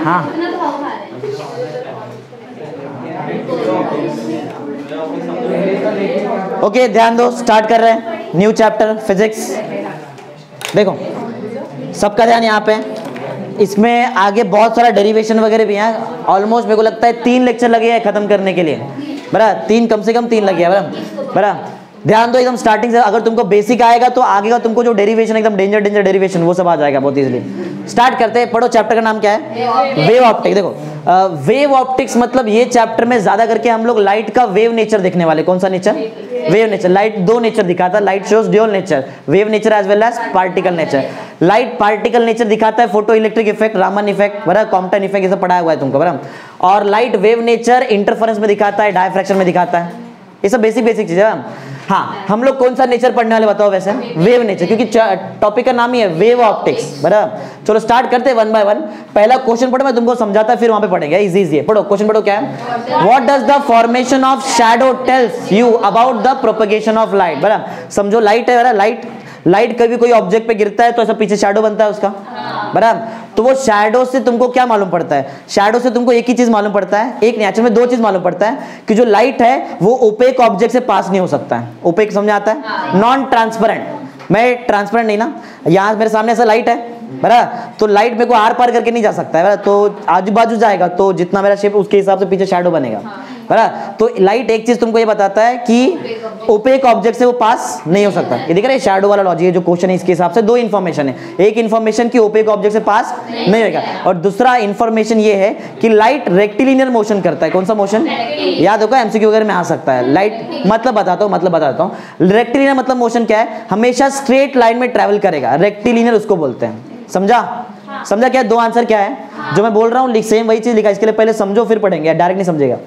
हाँ ओके, ध्यान दो, स्टार्ट कर रहे हैं न्यू चैप्टर फिजिक्स। देखो सबका ध्यान यहाँ पे, इसमें आगे बहुत सारा डेरिवेशन वगैरह भी है। ऑलमोस्ट मेरे को लगता है 3 लेक्चर लगे हैं खत्म करने के लिए, बराबर 3, कम से कम 3 लगे हैं, बराबर। ध्यान दो एकदम स्टार्टिंग से, अगर तुमको बेसिक आएगा तो आगे का तुमको जो डेरिवेशन एकदम डेंजर डेरिवेशन वो सब आ जाएगा बहुत इजीली। स्टार्ट करते हैं, पढ़ो। चैप्टर का नाम क्या है? Wave optics. देखो वेव ऑप्टिक्स मतलब ये चैप्टर में ज्यादा करके हम लोग लाइट का वेव नेचर देखने वाले। कौन सा nature? Wave nature. Light 2 nature दिखाता है, light shows dual nature, wave nature as well as particle nature. Light particle nature दिखाता है, photo electric effect, Raman effect, बराबर, कॉम्पटन इफेक्ट, ये सब पढ़ाया हुआ है तुमको, बराबर। और लाइट वेव नेचर इंटरफेरेंस में दिखाता है, डायफ्रैक्शन में दिखाता है, ये सब बेसिक चीज है। हाँ, हम लोग कौन सा नेचर पढ़ने वाले बताओ? वैसे वेव नेचर, क्योंकि टॉपिक का नाम ही है वेव ऑप्टिक्स, बराबर। चलो स्टार्ट करते हैं 1 बाय 1। पहला क्वेश्चन पढ़ो, मैं तुमको समझाता फिर वहां पे पढ़ेंगे, इजी है। पढ़ो क्वेश्चन, पढ़ो क्या है? What does the formation of shadow tells you about the propagation of light, बराबर। समझो लाइट है, बराबर। लाइट कभी कोई ऑब्जेक्ट पे गिरता है तो ऐसा पीछे शैडो बनता है उसका, बराबर। तो वो शैडो से तुमको क्या मालूम पड़ता है? शैडो से तुमको एक ही चीज मालूम पड़ता है, एक नेचर में 2 चीज मालूम पड़ता है कि जो लाइट है वो ओपेक ऑब्जेक्ट से पास नहीं हो सकता है। ओपेक समझ आता है? Non transparent. मैं ट्रांसपेरेंट नहीं ना, यहाँ मेरे सामने ऐसा लाइट है, बराबर, तो लाइट मेरे को आर पार करके नहीं जा सकता है, बराबर। तो आजू बाजू जाएगा तो जितना मेरा शेप उसके हिसाब से पीछे शैडो बनेगा, बराबर। तो लाइट एक चीज तुमको ये बताता है कि ओपेक ऑब्जेक्ट से वो पास नहीं हो सकता। ये दिख रहा है शैडो वाला लॉजिक है जो क्वेश्चन है, इसके हिसाब से 2 इन्फॉर्मेशन है। एक इन्फॉर्मेशन की ओपेक ऑब्जेक्ट से पास नहीं होगा, और दूसरा इन्फॉर्मेशन ये है कि लाइट रेक्टिलिनियर मोशन करता है। कौन सा मोशन? याद होगा, एमसीक्यू वगैरह में आ सकता है। लाइट मतलब बताता हूँ, रेक्टिलिनियर मतलब मोशन क्या है? हमेशा स्ट्रेट लाइन में ट्रेवल करेगा, रेक्टिलिनियर उसको बोलते हैं। समझा? समझा क्या? 2 आंसर क्या है जो मैं बोल रहा हूँ, सेम वही चीज लिखा है, इसके लिए पहले समझो फिर पढ़ेंगे, डायरेक्ट नहीं समझेगा।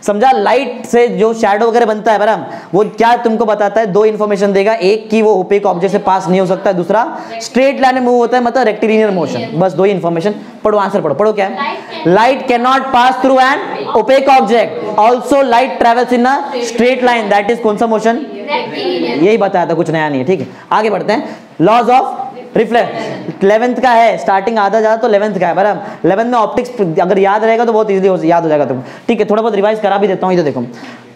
समझा? लाइट से जो शैडो वगैरह बनता है, बराबर, वो क्या तुमको बताता है? 2 इन्फॉर्मेशन देगा, एक कि वो ओपेक ऑब्जेक्ट से पास नहीं हो सकता है, दूसरा स्ट्रेट लाइन में मूव होता है, मतलब रेक्टिलिनियर मोशन। बस 2 ही इन्फॉर्मेशन। पढ़ो आंसर, पढ़ो क्या है? Light can not pass through an opaque object, also light travels in a straight line, that is कौन सा मोशन? यही बताया था, कुछ नया नहीं है, ठीक है। आगे बढ़ते हैं। लॉज ऑफ रिफ्लेक्ट 11th का है, स्टार्टिंग आधा ज्यादा तो 11th का है, बराबर। 11th में ऑप्टिक्स अगर याद रहेगा तो बहुत इजीली याद हो जाएगा तुम, ठीक है। थोड़ा बहुत रिवाइज करा भी देता हूँ, इधर देखो।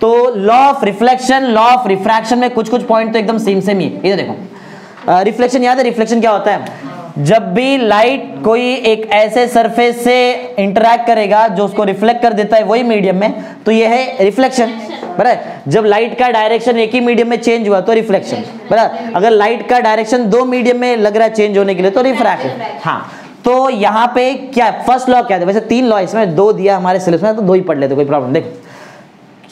तो law of reflection, law of refraction में कुछ पॉइंट तो एकदम सेम ही है। इधर देखो, रिफ्लेक्शन याद है? रिफ्लेक्शन क्या होता है? जब भी लाइट कोई एक ऐसे सरफेस से इंटरैक्ट करेगा जो उसको रिफ्लेक्ट कर देता है वही मीडियम में, तो ये है रिफ्लेक्शन, बराबर। जब लाइट का डायरेक्शन एक ही मीडियम में चेंज हुआ तो रिफ्लेक्शन, बराबर। अगर लाइट का डायरेक्शन 2 मीडियम में लग रहा है चेंज होने के लिए तो रिफ्रैक्शन। हाँ, तो यहाँ पे क्या है? फर्स्ट लॉ क्या है? वैसे 3 लॉ इसमें, 2 दिया हमारे सिलेबस में तो 2 ही पढ़ लेते, कोई प्रॉब्लम। देखो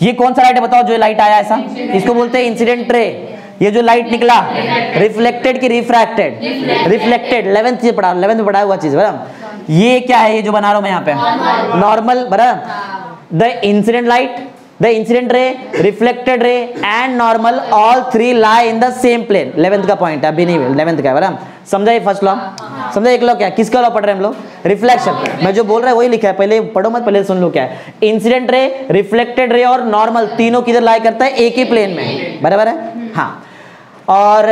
ये कौन सा लाइट है बताओ? जो लाइट आया ऐसा, इसको बोलते हैं इंसिडेंट रे। ये जो लाइट निकला, रिफ्लेक्टेड की रिफ्रैक्टेड? रिफ्लेक्टेड। 11th में पढ़ा हुआ चीज, बराबर। ये क्या है? ये जो बना रहा हूं मैं यहाँ पे, नॉर्मल, बराबर। The incident light, the incident ray, reflected ray and normal, all 3 lie in the same plane. 11th का पॉइंट है, अभी नहीं 11th का है, बराबर। समझा ये फर्स्ट लॉ? समझा? एक लॉ क्या है? किसका लॉ पढ़ रहे हैं हम लोग? रिफ्लेक्शन। मैं जो बोल रहा है वही लिखा है, पहले पढ़ो मत, पहले सुन लो क्या है। इंसिडेंट रे, रिफ्लेक्टेड रे और नॉर्मल तीनों किधर लाई करता है? एक ही प्लेन में, बराबर है। हाँ, और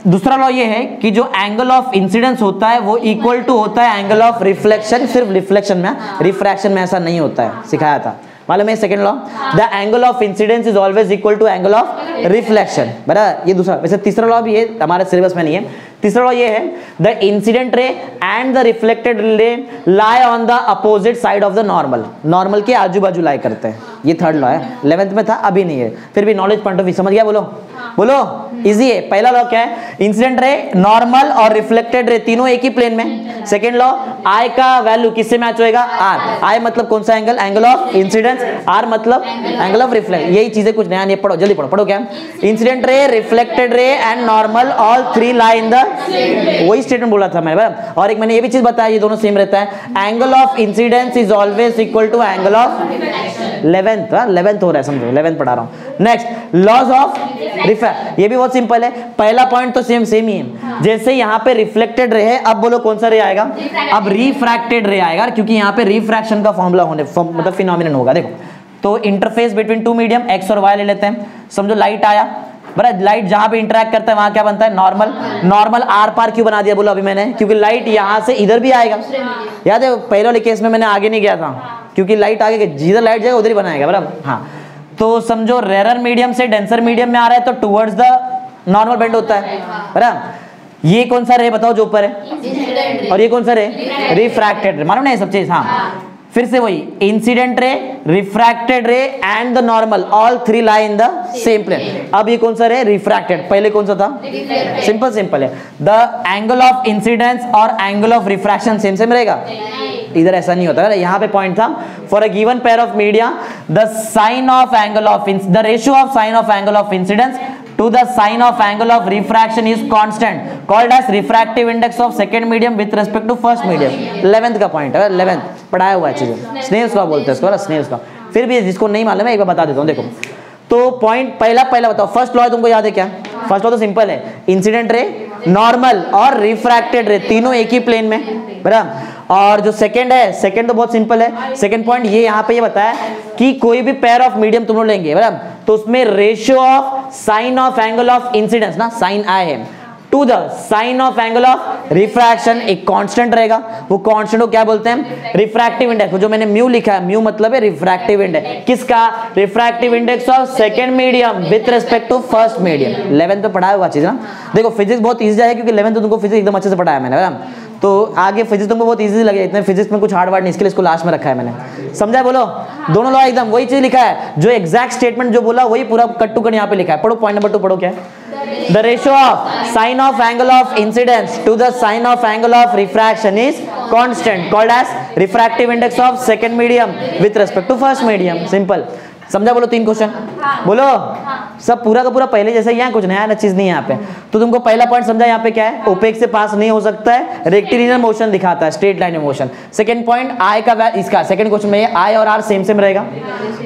दूसरा लॉ ये है कि जो एंगल ऑफ इंसिडेंस होता है वो इक्वल टू होता है एंगल ऑफ रिफ्लेक्शन। सिर्फ रिफ्लेक्शन में, रिफ्रैक्शन में ऐसा नहीं होता है, सिखाया था, मालूम है? Second law, the angle of incidence is always equal to angle of reflection, बराबर। ये दूसरा। वैसे तीसरा लॉ भी है, हमारे सिलेबस में नहीं है। तीसरा लॉ ये है, द इंसिडेंट रे and the reflected ray lie on the opposite side of the normal. Normal के आजू बाजू लाई करते हैं, ये थर्ड लॉ है। 11th में था, अभी नहीं है, फिर भी नॉलेज पॉइंट ऑफ व्यू समझ गया? बोलो बोलो, इजी है। पहला लॉ क्या है? इंसिडेंट रे, नॉर्मल और रिफ्लेक्टेड रे तीनों एक ही प्लेन में। सेकंड लॉ, आई का वैल्यू किससे मैच होएगा? आर। आई मतलब कौन सा angle? Angle of incidence. R मतलब एंगल ऑफ रिफ्लेक्ट। यही चीजें कुछ नया नहीं, पढ़ो जल्दी पढ़ो। पढ़ो क्या? Incident ray, reflected ray and normal, all 3 lie in the, वही स्टेटमेंट बोला था मैंने, बराबर। और एक मैंने ये भी चीज बताया, ये दोनों सेम रहता है। Angle of incidence is always equal to angle of 11th हो रहा है, समझो 11th पढ़ा रहा हूं। नेक्स्ट, लॉज ऑफ रिफ्रैक्ट, ये भी बहुत सिंपल है। पहला पॉइंट तो सेम ही है। जैसे यहाँ पे रिफ्लेक्टेड रे है, अब बोलो कौन सा रे आएगा? अब रिफ्रैक्टेड रे आएगा, क्योंकि यहाँ पे रिफ्रैक्शन का फॉर्मूला होने मतलब फिनोमिनन होगा। देखो, तो इंटरफेस बिटवीन 2 मीडियम, एक्स और वाई ले लेते हैं। समझो लाइट आया, बराबर। लाइट जहां पे इंटरेक्ट करता है वहां क्या बनता है, नॉर्मल। नॉर्मल आर पार क्यों बना दिया बोलो अभी मैंने, क्योंकि लाइट यहां से इधर भी आएगा। याद है पहले वाले केस में मैंने आगे नहीं गया था, क्योंकि लाइट आगे जिधर लाइट जाएगा उधर ही बनाएगा, बराबर। हाँ, तो समझो रेरर मीडियम से डेंसर मीडियम में आ रहा है तो टुवर्ड्स द नॉर्मल बेंड होता है, बराबर। ये कौन सा रे बताओ जो ऊपर है, और ये कौन सा रे, रिफ्रैक्टेड रे, मालूम नहीं सब चीज। हाँ, फिर से वही incident ray, refracted ray and the normal, all three lie in the same plane. अब ये कौन सा रे, रिफ्रैक्टेड, पहले कौन सा था, सिंपल सिंपल है। द एंगल ऑफ इंसिडेंस और angle of refraction same same रहेगा, इधर ऐसा नहीं होता है। यहाँ पे पॉइंट था, for a given pair of media the sine of angle of the ratio of sine of angle of incidence to the sine of angle of refraction is constant, called as refractive index of second medium with respect to first medium। 11th का point है, 11th पढ़ाया हुआ है चीजें, Snell's law बोलते हैं इसको, Snell's law. फिर भी जिसको नहीं मालूम है एक बार बता देता हूँ, देखो। तो पॉइंट पहला बताओ, फर्स्ट लॉ तुमको याद है क्या, फर्स्ट लॉ तो सिंपल है, इंसिडेंट रे, नॉर्मल और रिफ्रैक्टेड रे तीनों एक ही प्लेन में, बराबर। और जो सेकंड है, सेकंड तो बहुत सिंपल है। सेकंड पॉइंट ये यहाँ पे ये बताया कि कोई भी पेयर ऑफ मीडियम तुम लोग लेंगे, बराबर, तो उसमें ratio of sine of angle of incidence ना, साइन आई है, to the sine of angle of refraction एक कांस्टेंट रहेगा। वो कांस्टेंट को क्या बोलते हैं, रिफ्रैक्टिव इंडेक्स। जो मैंने म्यू लिखा है, म्यू मतलब है रिफ्रैक्टिव इंडेक्स, किसका, refractive index of second medium with respect to first medium. 11th में पढ़ाया हुआ चीज ना। देखो फिजिक्स बहुत इजी है, क्योंकि 11th में तुमको फिजिक्स एकदम अच्छे से पढ़ाया मैंने, बराबर। तो आगे फिजिक्स तुमको बहुत इजी लगे, इतने फिजिक्स में कुछ हार्ड वर्ड नहीं, इसके लिए इसको लास्ट में रखा है मैंने, समझा, बोलो। दोनों लॉ एकदम वही चीज लिखा है, जो एग्जैक्ट स्टेटमेंट जो बोला वही पूरा कट टू कट यहाँ पे लिखा है। पढ़ो पॉइंट नंबर 2 पढ़ो, क्या है, the ratio of sine of angle of incidence to the sine of angle of refraction is constant, called as refractive index of second medium with respect to first medium। Simple, समझा, बोलो। 3 question बोलो, सब पूरा का पूरा पहले जैसे, यहाँ कुछ नया चीज नहीं है यहाँ पे। तो तुमको पहला पॉइंट समझा, यहाँ पे क्या है, ओपेक से पास नहीं हो सकता है, रेक्टिलिनियर मोशन दिखाता है, स्ट्रेट लाइन में मोशन। सेकंड पॉइंट आई का, इसका सेकंड क्वेश्चन में आई और आर सेम सेम रहेगा,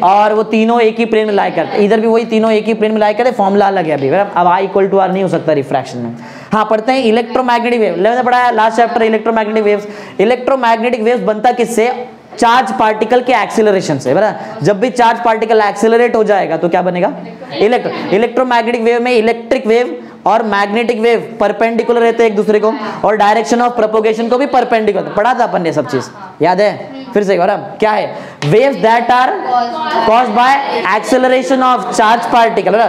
और वो तीनों एक ही प्लेन में लाई करते, इधर भी वही तीनों एक ही प्लेन में लाई करते, फॉर्मूला अलग है अभी, अब आई इक्वल टू आर नहीं हो सकता रिफ्रैक्शन में। हाँ, पढ़ते हैं इलेक्ट्रोमैग्नेटिक वेव, 11th में पढ़ाया last chapter electromagnetic waves. Electromagnetic waves बनता किससे, चार्ज पार्टिकल के एक्सीलरेशन से, बराबर। जब भी चार्ज पार्टिकल एक्सीलरेट हो जाएगा तो क्या बनेगा, इलेक्ट्रोमैग्नेटिक वेव में इलेक्ट्रिक वेव और मैग्नेटिक वेव परपेंडिकुलर रहते हैं एक दूसरे को, और डायरेक्शन ऑफ प्रोपोगेशन को भी परपेंडिकुलर, पढ़ा था अपन ने सब चीज, याद है। फिर से बराबर, क्या है, waves that are caused by acceleration of charge particle.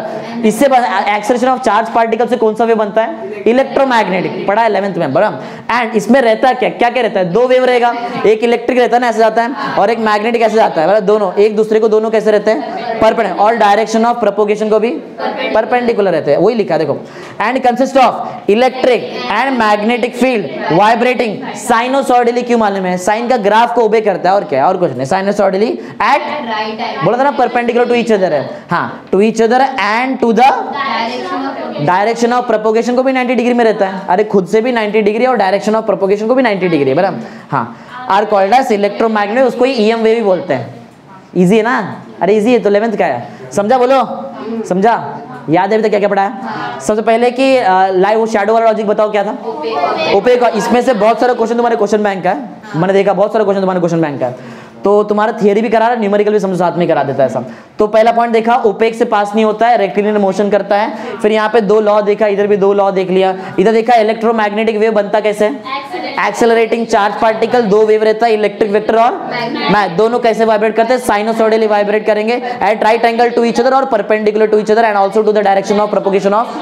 इससे एक्सेलरेशन ऑफ चार्ज पार्टिकल से कौन सा वेव बनता है, इलेक्ट्रोमैग्नेटिक, पढ़ा है 11th में, बराबर। एंड इसमें रहता है क्या क्या क्या रहता है, 2 वेव रहेगा, एक इलेक्ट्रिक रहता है ना ऐसे जाता है, और एक मैग्नेटिक ऐसे जाता है, बराबर। दोनों एक दूसरे को, दोनों कैसे रहते हैं, परपेंडिकुलर, और डायरेक्शन ऑफ प्रोपोगेशन को भी परपेंडिकुलर रहते हैं, वही लिखा देखो। And consist of electric and magnetic field vibrating sinusoidally, क्यों मालूम है, साइन का ग्राफ को ओबे करता है, और क्या है, और कुछ नहीं, साइनोसॉइडली एट, बोला था ना परपेंडिकुलर टू ईच अदर है, हाँ, to each other and to the direction of propagation को भी 90 डिग्री में रहता है, अरे खुद से भी 90 डिग्री और डायरेक्शन ऑफ प्रोपोगेशन को भी 90 डिग्री है, बराबर। हाँ, आर कॉल्ड एज इलेक्ट्रोमैग्नेटिक, उसको ईएम वेव भी बोलते हैं। इजी है ना, अरे इजी है तो 11th का है, समझा, बोलो, समझा, याद है अभी तक क्या क्या पढ़ा है। सबसे पहले कि लाइव वो शैडो वाला लॉजिक बताओ क्या था, ओपेक। इसमें से बहुत सारे क्वेश्चन तुम्हारे क्वेश्चन बैंक का है, मैंने देखा बहुत सारे क्वेश्चन तुम्हारे क्वेश्चन बैंक का है, तो तुम्हारा थियरी भी करा रहा है, न्यूमेरिकल भी समझो साथ में करा देता है सब। तो पहला पॉइंट देखा, ओपेक से पास नहीं होता है, रेक्टिलिनियर मोशन करता है। फिर यहाँ पे 2 लॉ देखा, इधर भी 2 लॉ देख लिया। इधर देखा इलेक्ट्रोमैग्नेटिक वेव बनता कैसे, एक्सेलरेटिंग चार्ज पार्टिकल, 2 वेव रहता है, इलेक्ट्रिक वेक्टर और दोनों कैसे वाइब्रेट करते हैं, साइनोसॉइडली वाइब्रेट करेंगे at right angle to each other और perpendicular to each other and also to the direction of propagation of,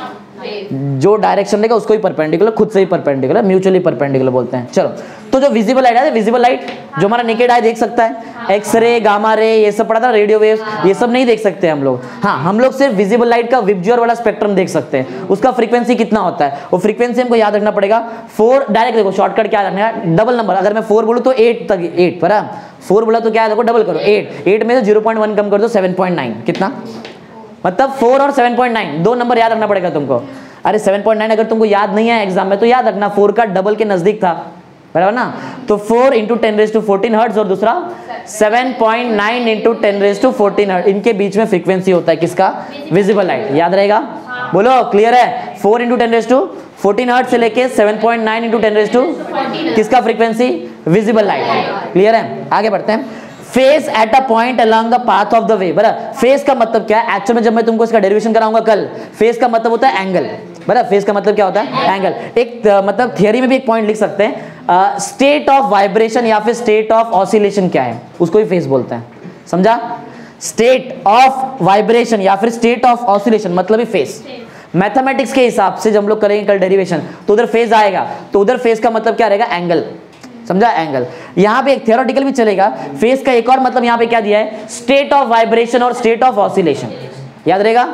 जो डायरेक्शन रहेगा उसको ही परपेंडिकुलर, खुद से ही परपेंडिकुलर, म्यूचुअली परपेंडिकुलर बोलते हैं। चलो, तो जो विजिबल लाइट है, विजिबल लाइट जो हमारा नेकेड आई देख सकता है, एक्सरे, गामा रे, ये सब पढ़ा था, रेडियो वेव्स, ये सब नहीं देख सकते हम लोग। हाँ, हम लोग सिर्फ विजिबल लाइट का विबज्योर वाला स्पेक्ट्रम देख सकते हैं, उसका फ्रीक्वेंसी कितना होता है, वो फ्रीक्वेंसी हमको याद रखना पड़ेगा 4, डायरेक्ट देखो शॉर्टकट क्या रखना है, डबल नंबर, अगर मैं 4 बोलूँ तो 8 तक, 8 पर 4 बोला तो क्या है, देखो डबल करो, 8 में से 0.1 कम कर दो, 7.9, कितना, मतलब 4 और 7.9 2 नंबर याद रखना पड़ेगा तुमको। अरे 7.9 अगर तुमको याद नहीं है एग्जाम में तो याद रखना, 4 का डबल के नजदीक था, बराबर ना। तो 4 × 10⁻14 हर्ट्ज और दूसरा 7.9 × 10⁻14 हर्ट्ज, इनके बीच में फ्रीक्वेंसी होता है किसका, विजिबल लाइट, याद रहेगा, बोलो, क्लियर है। 4 × 10⁻14 हर्ट्ज से लेके 7.9 × 10⁻, किसका फ्रीक्वेंसी, विजिबल लाइट, क्लियर है। आगे बढ़ते हैं। Face at a point along the path of the way. बराबर, फेस का मतलब क्या है एक्चुअल में, जब मैं तुमको इसका डेरिवेशन कराऊंगा कल, फेस का मतलब होता है एंगल। बराबर, फेस का मतलब क्या होता है? एंगल। एक मतलब थियरी में भी एक पॉइंट लिख सकते हैं, स्टेट ऑफ वाइब्रेशन या फिर स्टेट ऑफ ऑसिलेशन क्या है, उसको भी फेस बोलते हैं। समझा? स्टेट ऑफ वाइब्रेशन या फिर स्टेट ऑफ ऑसिलेशन मतलब ही फेस। मैथमेटिक्स के हिसाब से जब हम लोग करेंगे कल डेरिवेशन, तो उधर फेज आएगा, तो उधर फेज का मतलब क्या रहेगा? एंगल। समझा? एंगल। यहां पे एक थियोरेटिकल भी चलेगा, फेज का एक और मतलब यहां पे क्या दिया है? स्टेट ऑफ वाइब्रेशन और स्टेट ऑफ ऑसिलेशन। याद रहेगा?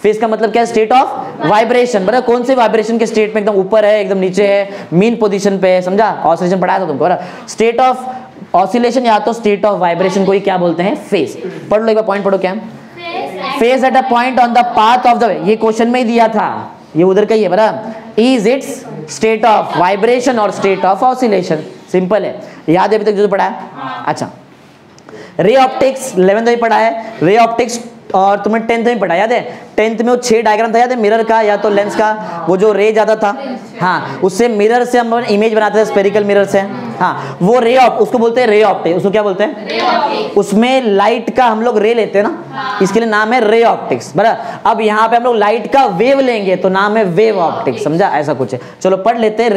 फेज का मतलब क्या है? State of vibration. बराबर, कौन से वाइब्रेशन के स्टेट में? एकदम ऊपर है, एकदम नीचे है, मीन पोजीशन पे है। समझा? ऑसिलेशन पढ़ाया था तुमको। बराबर, स्टेट ऑफ ऑसिलेशन या तो स्टेट ऑफ वाइब्रेशन को ही क्या बोलते हैं? फेज। पढ़ लो एक बार पॉइंट पढ़ो क्या? Phase at a point on the path of the way, ये क्वेश्चन में ही दिया था, ये उधर का ही है। बराबर, is it's state of vibration और स्टेट ऑफ ऑसिलेशन। सिंपल है, याद है अभी तक जो पढ़ा है? अच्छा, रे ऑप्टिक्स 11th में पढ़ा है, रे ऑप्टिक्स, और तुम्हें 10th में पढ़ा, याद है? 10th में वो 6 डायग्राम था, याद है? मिरर का या तो लेंस का, वो जो रे ज्यादा था, हाँ, उससे मिरर से हम इमेज बनाते थे, स्फेरिकल मिरर से, हाँ, वो रे उसको बोलते हैं रे ऑप्टिक्स। उसको क्या बोलते हैं? उसमें लाइट का हम लोग रे लेते हैं ना, इसके लिए नाम है रे ऑप्टिक्स। बराबर, अब यहाँ पे हम लोग लाइट का वेव लेंगे तो नाम है वेव ऑप्टिक्स। समझा? ऐसा कुछ है। चलो पढ़ लेते हैं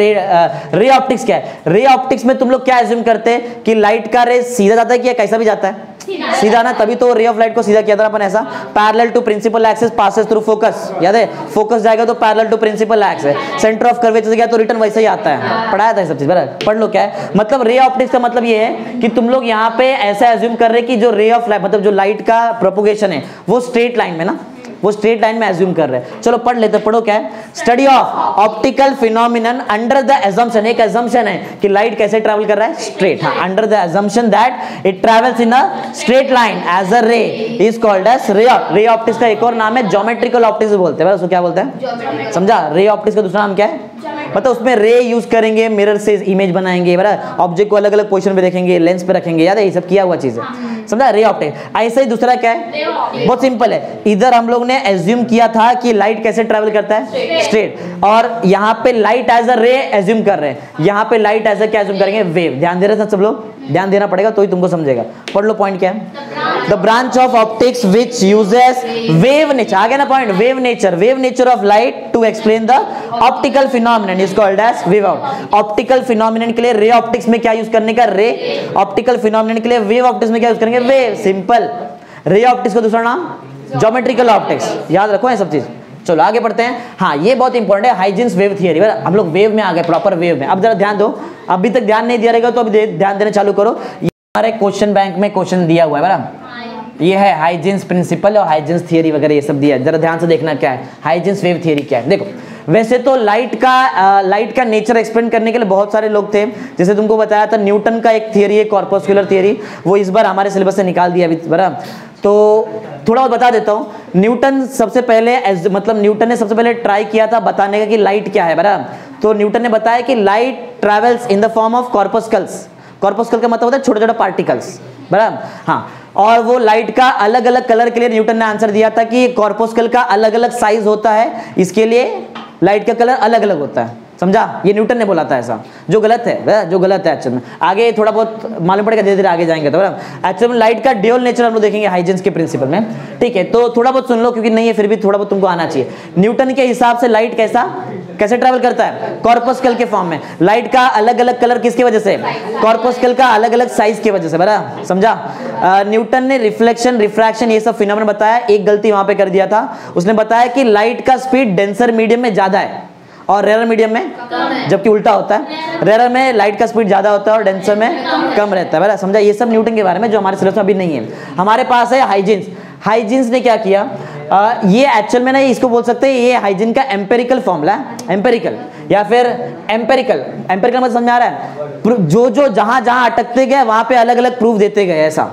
रे ऑप्टिक्स क्या है। रे ऑप्टिक्स में तुम लोग क्या एज्यूम करते हैं कि लाइट का रे सीधा जाता है कि कैसा भी जाता है? सीधा ना, तभी तो रे ऑफ लाइट को सीधा किया था अपन ऐसा, parallel to principal axis passes through focus. याद है? फोकस जाएगा तो पैरेलल टू प्रिंसिपल एक्सिस है, सेंटर ऑफ कर्वेचर गया तो रिटर्न वैसे ही आता है। पढ़ाया था ये सब चीज। बराबर, पढ़ लो क्या है मतलब रे ऑप्टिक्स का मतलब ये है कि तुम लोग यहाँ पे ऐसा एज्यूम कर रहे कि जो रे ऑफ लाइट मतलब जो लाइट का प्रोपोगेशन है वो स्ट्रेट लाइन में ना, वो स्ट्रेट लाइन में एज्यूम कर रहे हैं। चलो पढ़ लेते, पढ़ो क्या है? Study of optical phenomenon under the assumption, एक एजम्पशन है कि लाइट कैसे ट्रैवल कर रहा है? स्ट्रेट। हाँ, under the assumption that it travels in a straight line as a ray is called as ray optics. Ray optics का एक और नाम है ज्योमेट्रिकल ऑप्टिक्स बोलते हैं। उसको क्या बोलते हैं? समझा? रे ऑप्टिक्स का दूसरा नाम क्या है? मतलब उसमें रे यूज करेंगे, मिरर से इमेज बनाएंगे, बराबर, ऑब्जेक्ट को अलग अलग पोजीशन पे देखेंगे, लेंस पे रखेंगे। याद है? ये सब किया हुआ चीज है। समझा? Ray optics. ऐसा ही दूसरा क्या है? बहुत सिंपल है, इधर हम लोग ने एज्यूम किया था कि लाइट कैसे ट्रैवल करता है? स्ट्रेट। और यहाँ पे लाइट एज अ रे एज्यूम कर रहे हैं, यहाँ पे लाइट एज अ क्या एज्यूम करेंगे? वेव। ध्यान दे रहे थे सब लोग? ध्यान देना पड़ेगा तो ही तुमको समझेगा। पढ़ लो पॉइंट क्या है? The branch of optics which uses wave nature. आ गया ना point? Wave nature, wave nature of light to explain the optical phenomenon is called as wave optics. Optical phenomenon के लिए रे ऑप्टिक्स में क्या यूज करने का? रे। ऑप्टिकल फिनोमिनन के लिए वेव ऑप्टिक्स में क्या यूज करेंगे? वेव। सिंपल। रे ऑप्टिक्स का दूसरा नाम ज्योमेट्रिकल ऑप्टिक्स। याद रखो ये सब चीज। चलो आगे बढ़ते हैं। हाँ, ये बहुत इंपॉर्टेंट है, हाइजेंस वेव थियरी। हम लोग वेव में आ गए, प्रॉपर वेव में। अब जरा ध्यान दो, अभी तक ध्यान नहीं दिया रहेगा तो अभी ध्यान देना चालू करो। ये हमारे क्वेश्चन बैंक में क्वेश्चन दिया हुआ है, बराबर, ये है हाइजेंस प्रिंसिपल और हाइजेंस थियरी वगैरह ये सब दिया है। जरा ध्यान से देखना क्या है हाइजेंस वेव थियरी क्या है। देखो, वैसे तो लाइट का नेचर एक्सप्लेन करने के लिए बहुत सारे लोग थे, जैसे तुमको बताया था न्यूटन का एक थियरी है कॉर्पस्कुलर थियरी, वो इस बार हमारे सिलेबस से निकाल दिया अभी। बराबर, तो थोड़ा बहुत बता देता हूँ। न्यूटन सबसे पहले मतलब न्यूटन ने सबसे पहले ट्राई किया था बताने का कि लाइट क्या है। बराबर, तो न्यूटन ने बताया कि light travels in the form of corpuscles. Corpuscle का मतलब होता है छोटे छोटे पार्टिकल्स। बराबर, हाँ, और वो लाइट का अलग अलग कलर के लिए न्यूटन ने आंसर दिया था कि कॉर्पस्कल का अलग अलग साइज होता है, इसके लिए लाइट का कलर अलग अलग होता है। समझा? ये न्यूटन ने बोला था ऐसा, जो गलत है, जो गलत है एक्चुअल में। आगे थोड़ा बहुत मालूम पड़ेगा, धीरे धीरे आगे जाएंगे तो। बराबर, एक्चुअल में लाइट का ड्यूअल नेचर हम लोग देखेंगे हाइजेंस के प्रिंसिपल में। ठीक है, तो थोड़ा बहुत सुन लो क्योंकि नहीं है फिर भी थोड़ा बहुत तुमको आना चाहिए। न्यूटन के हिसाब से लाइट कैसे ट्रैवल करता है? कॉर्पस्कल के फॉर्म में। लाइट का अलग अलग कलर किसकी वजह से? कॉर्पस्कल का अलग अलग साइज की वजह से। बराबर, समझा? न्यूटन ने रिफ्लेक्शन, रिफ्रैक्शन ये सब फिनोमेना बताया। एक गलती वहां पे कर दिया था, उसने बताया कि लाइट का स्पीड डेंसर मीडियम में ज्यादा है और रेयर मीडियम में, जबकि उल्टा होता है। रेयर में लाइट का स्पीड ज्यादा होता है और डेंसर में कम रहता है। बराबर, समझा? ये सब न्यूटन के बारे में जो हमारे सिलेबस में अभी नहीं है। हमारे पास है हाइजीन्स। हाइजीन्स ने क्या किया? ये एक्चुअल में ना इसको बोल सकते हैं, ये हाइजीन का एम्पेरिकल फॉर्मूला है। एम्पेरिकल या फिर एम्पेरिकल मतलब समझ आ रहा है? जो जहां जहां अटकते गए वहां पे अलग अलग प्रूफ देते गए, ऐसा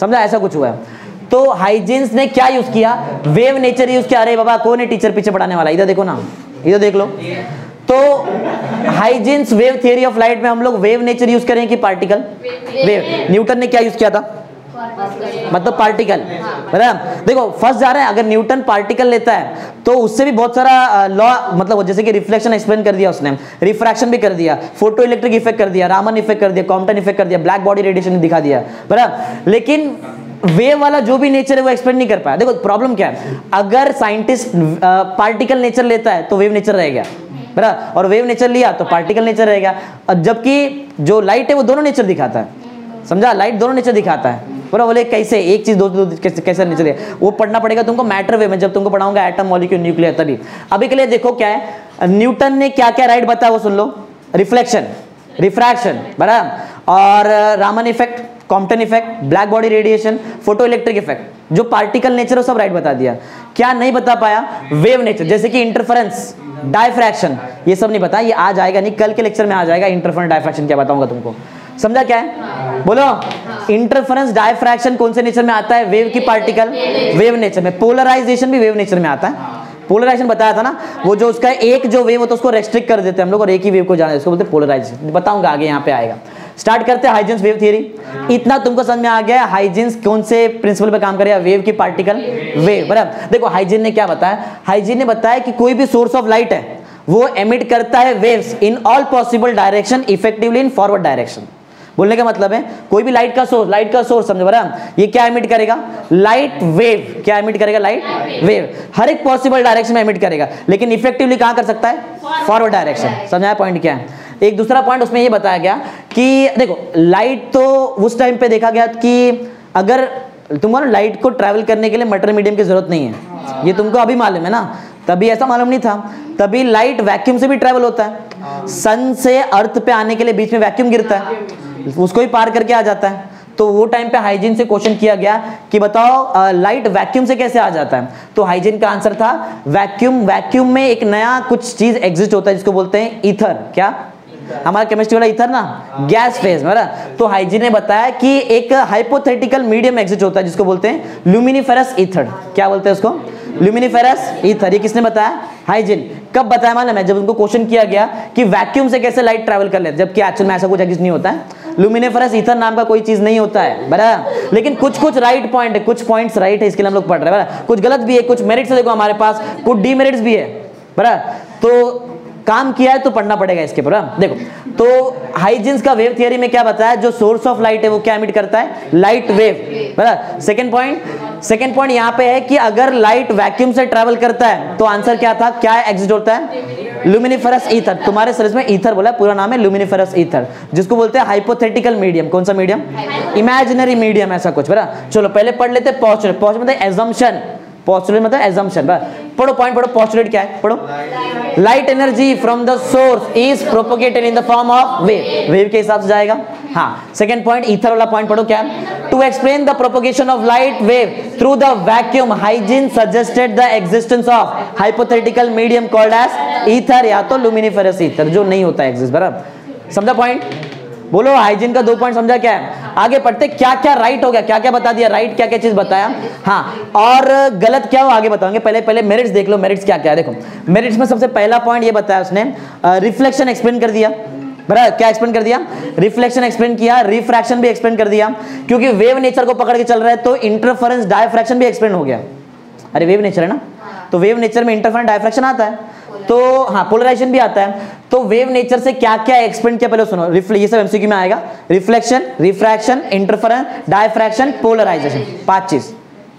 समझा? ऐसा कुछ हुआ है। तो हाइजीन्स ने क्या यूज किया? वेव नेचर यूज किया। अरे बाबा, कौन है टीचर पीछे पढ़ाने वाला? इधर देखो ना, इधर देख लो। तो hygienes wave theory of light में हम लोग वेव नेचर यूज करें कि पार्टिकल वेव? न्यूटन ने क्या यूज किया था? मतलब पार्टिकल, बराबर। देखो फर्स्ट जा रहे हैं, अगर न्यूटन पार्टिकल लेता है तो उससे भी बहुत सारा लॉ, मतलब जैसे कि रिफ्लेक्शन एक्सप्लेन कर दिया उसने, रिफ्रैक्शन भी कर दिया, फोटो इलेक्ट्रिक इफेक्ट कर दिया, रामन इफेक्ट कर दिया, कॉम्पटन इफेक्ट कर दिया, ब्लैक बॉडी रेडिएशन दिखा दिया, बराबर। लेकिन वेव वाला जो भी नेचर है वो एक्सप्लेन नहीं कर पाया। देखो प्रॉब्लम क्या है, अगर साइंटिस्ट पार्टिकल नेचर लेता है तो वेव नेचर रहेगा, बराबर, और वेव नेचर लिया तो पार्टिकल नेचर रहेगा। जबकि जो लाइट है वो दोनों नेचर दिखाता है, समझा, लाइट दोनों नेचर दिखाता है, बराबर। बोले कैसे, एक चीज दो कैसे नेचर है, वो पढ़ना पड़ेगा तुमको मैटर वेव में, जब तुमको पढ़ाऊंगा एटम मॉलिक्यूल न्यूक्लियर तभी। अभी के लिए देखो क्या है, न्यूटन ने क्या क्या राइट बताया वो सुन लो, रिफ्लेक्शन, रिफ्रैक्शन, बराबर, और Raman effect, Compton effect, black body radiation, photo electric effect, जो पार्टिकल नेचर है सब राइट बता दिया। क्या नहीं बता पाया, वेव नेचर, जैसे कि इंटरफेरेंस, डायफ्रैक्शन, ये सब नहीं बताया, ये आज आएगा नहीं, कल के लेक्चर में आ जाएगा। इंटरफेरेंस डायफ्रैक्शन क्या बताऊंगा तुमको, समझा क्या है, बोलो। इंटरफेरेंस डायफ्रैक्शन कौन से नेचर में आता है, वेव की पार्टिकल, वेव नेचर में। पोलराइजेशन भी वेव नेचर में आता है, पोलराइजेशन बताया था ना, वो जो उसका एक जो वेव होता है उसको रेस्ट्रिक्ट कर देते हैं हम लोग और एक ही वेव को जाने, उसको बोलते हैं पोलराइजेशन, बताऊंगा आगे, यहाँ पे आएगा। स्टार्ट करते हैं हाइजेंस वेव थियरी। इतना तुमको समझ में आ गया हाइजेंस कौन से प्रिंसिपल पे काम करेगा, वेव की पार्टिकल, वेव, बराबर। देखो हाइजेन ने क्या बताया, हाइजेन ने बताया कि कोई भी सोर्स ऑफ लाइट है वो एमिट करता है waves in all possible direction, effectively in forward direction. बोलने का मतलब है कोई भी लाइट का सोर्स समझो, बराबर, ये क्या एमिट करेगा, लाइट वेव, क्या एमिट करेगा, लाइट वेव, हर एक पॉसिबल डायरेक्शन में एमिट करेगा, लेकिन इफेक्टिवली कहां कर सकता है, फॉरवर्ड डायरेक्शन। समझाया पॉइंट क्या है। एक दूसरा पॉइंट उसमें ये बताया गया कि देखो लाइट तो उस टाइम पे देखा गया कि अगर तुमको ना लाइट को ट्रैवल करने के लिए मटेरियल मीडियम की जरूरत नहीं है, ये तुमको अभी मालूम है ना, तभी ऐसा मालूम नहीं था। तभी लाइट वैक्यूम से भी ट्रैवल होता है, सन से अर्थ पे आने के लिए बीच में वैक्यूम गिरता है, उसको ही पार करके आ जाता है। तो वो टाइम पे हाइजीन से क्वेश्चन किया गया कि बताओ लाइट वैक्यूम से कैसे आ जाता है, तो हाइजीन का आंसर था वैक्यूम में एक नया कुछ चीज एग्जिस्ट होता है जिसको बोलते हैं ईथर। क्या, हमारा केमिस्ट्री वाला ईथर ना, गैस फेज में। तो हाइजीन ने बताया कि एक हाइपोथेटिकल मीडियम एग्जिस्ट होता है जिसको बोलते हैं ल्यूमिनिफेरस ईथर। क्या बोलते हैं उसको, ल्यूमिनिफेरस ईथर। ये किसने बताया, हाइजीन। कब बताया मालूम है, जब उनको क्वेश्चन किया गया कि वैक्यूम से कैसे लाइट ट्रैवल कर लेते, जबकि एक्चुअल में ऐसा कुछ एग्जिस्ट नहीं होता है, ल्यूमिनिफेरस ईथर नाम का कोई चीज नहीं होता है, बराबर। लेकिन कुछ राइट पॉइंट है, कुछ पॉइंट्स राइट है, इसके लिए हम लोग पढ़ रहे हैं, बराबर। कुछ गलत भी है, कुछ मेरिट्स है देखो हमारे पास, कुछ डीमेरिट्स भी है, बराबर। तो काम किया है तो पढ़ना पड़ेगा इसके पर। देखो तो हाइजेंस का वेव थियरी में क्या बताया, जो सोर्स ऑफ लाइट है वो क्या एमिट करता है, लाइट वेव, बराबर। सेकंड पॉइंट यहाँ पे है कि अगर लाइट वैक्यूम से ट्रैवल करता है तो आंसर क्या था, क्या एग्जिस्ट होता है, ल्यूमिनिफेरस ईथर। तुम्हारे सीरीज में ईथर बोला, पूरा नाम है ल्यूमिनिफेरस ईथर, जिसको बोलते हैं हाइपोथेटिकल मीडियम। कौन सा मीडियम, इमेजिनरी मीडियम, ऐसा कुछ, बराबर। चलो पहले पढ़ लेते हैं पोस्टुलेट। पोस्टुलेट मतलब एजम्पशन, पोस्टुलेट मतलब एजम्पशन, पढ़ो पॉइंट पढ़ो। पोस्टुलेट क्या है, पढ़ो। Light energy from the source is propagated in the form of wave, wave के हिसाब से जाएगा। हाँ, सेकंड पॉइंट ईथर वाला पॉइंट पढ़ो, क्या, to explain the propagation of light wave through the vacuum Huygens suggested the existence of hypothetical medium called as ether या तो ल्यूमिनिफेरस ईथर, जो नहीं होता एग्जिस्ट, बराबर। समझा पॉइंट, बोलो। हाइजीन का 2 पॉइंट समझा क्या है। आगे पढ़ते क्या क्या राइट हो गया, क्या क्या बता दिया राइट, क्या क्या चीज बताया, हाँ, और गलत क्या हो आगे बताएंगे। पहले मेरिट्स देख लो, मेरिट्स क्या क्या है। देखो मेरिट्स में सबसे पहला पॉइंट ये बताया उसने, रिफ्लेक्शन एक्सप्लेन कर दिया, बराबर। क्या एक्सप्लेन कर दिया, रिफ्लेक्शन एक्सप्लेन किया, रिफ्रैक्शन भी एक्सप्लेन कर दिया, क्योंकि वेव नेचर को पकड़ के चल रहा है तो इंटरफेरेंस डायफ्रैक्शन भी एक्सप्लेन हो गया। अरे वेव नेचर है ना, तो वेव नेचर में इंटरफेरेंस डायफ्रैक्शन आता है, तो हाँ पोलराइजेशन भी आता है। तो वेव नेचर से क्या क्या एक्सप्लेन किया पहले सुनो, ये सब एमसीक्यू में आएगा। Reflection, refraction, interference, diffraction, polarisation, 5 चीज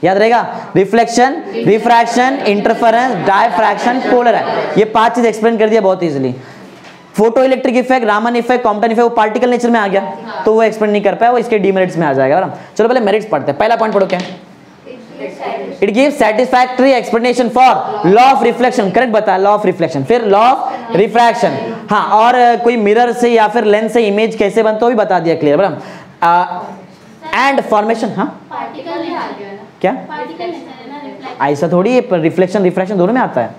याद रहेगा। Reflection, refraction, interference, diffraction, polarisation, ये 5 चीज एक्सप्लेन कर दिया बहुत easily. Photo electric effect, Raman effect, Compton effect, वो पार्टिकल नेचर में आ गया, तो वो एक्सप्लेन नहीं कर पाया, वो इसके डीमेरिट्स में आ जाएगा। चलो पहले मेरिट्स पढ़ते हैं। पहला पॉइंट पढ़ो, क्या, it gives satisfactory explanation for law of reflection, correct बताया, लॉ ऑफ रिफ्लेक्शन। फिर लॉ ऑफ रिफ्रैक्शन, हाँ, और कोई मिरर से या फिर लेंस से इमेज कैसे बनता है भी बता दिया, क्लियर, बराबर। एंड फॉर्मेशन, हाँ क्या, ऐसा थोड़ी है, रिफ्लेक्शन रिफ्रैक्शन दोनों में आता है।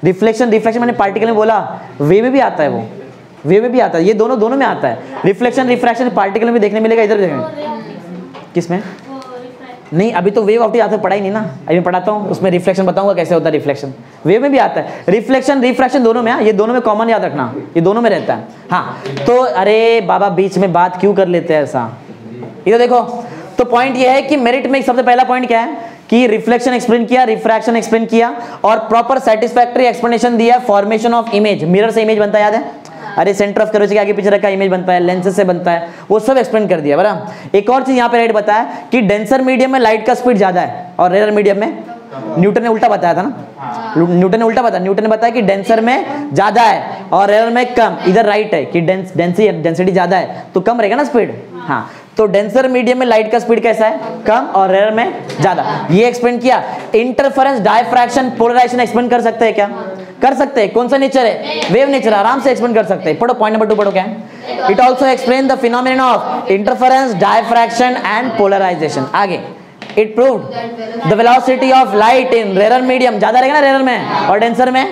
रिफ्लेक्शन मैंने पार्टिकल में बोला, वे में भी आता है, वो वे में भी आता है, ये दोनों में आता है। रिफ्लेक्शन रिफ्रैक्शन पार्टिकल में भी देखने मिलेगा, इधर देखेंगे किसमें नहीं, अभी तो वेव ऑप्टिक्स आता है, पढ़ाई नहीं ना, अभी मैं पढ़ाता हूँ, उसमें रिफ्लेक्शन बताऊंगा कैसे होता है। रिफ्लेक्शन वेव में भी आता है, रिफ्लेक्शन रिफ्रैक्शन दोनों में, ये दोनों में कॉमन याद रखना, ये दोनों में रहता है। हाँ, तो अरे बाबा बीच में बात क्यों कर लेते हैं ऐसा, इधर देखो। तो पॉइंट ये है कि मेरिट में सबसे पहला पॉइंट क्या है कि रिफ्लेक्शन एक्सप्लेन किया, रिफ्रैक्शन एक्सप्लेन किया और प्रॉपर सेटिस्फैक्टरी एक्सप्लेनेशन दिया। फॉर्मेशन ऑफ इमेज, मिरर से इमेज बनता है, याद है? अरे सेंटर ऑफ कर्वेचर के आगे पीछे रखा इमेज बनता है, लेंसेज से बनता है, वो सब एक्सप्लेन कर दिया बराबर। एक और चीज यहाँ पे राइट बताया कि डेंसर मीडियम में लाइट का स्पीड ज्यादा है और रेयर मीडियम में न्यूटन ने उल्टा बताया था ना, न्यूटन ने उल्टा बताया, न्यूटन ने बताया कि डेंसर में ज्यादा है और रेयर में कम। इधर राइट है कि डेंसिटी ज्यादा है तो कम रहेगा ना स्पीड। हाँ, तो डेंसर मीडियम में लाइट का स्पीड कैसा है? कम और रेयर में ज्यादा। ये एक्सप्लेन किया। इंटरफेरेंस, डायफ्रैक्शन, पोलराइजेशन एक्सप्लेन कर सकते हैं क्या? कर सकते हैं। कौन सा नेचर है? वेव नेचर, आराम से एक्सप्लेन कर सकते हैं। पढ़ो पॉइंट नंबर 2 पढ़ो क्या है? It also explain the phenomenon of interference, diffraction and polarisation. आगे it proved the velocity of light in rare medium, ज्यादा रहेगा ना रेयर में, और डेंसर में।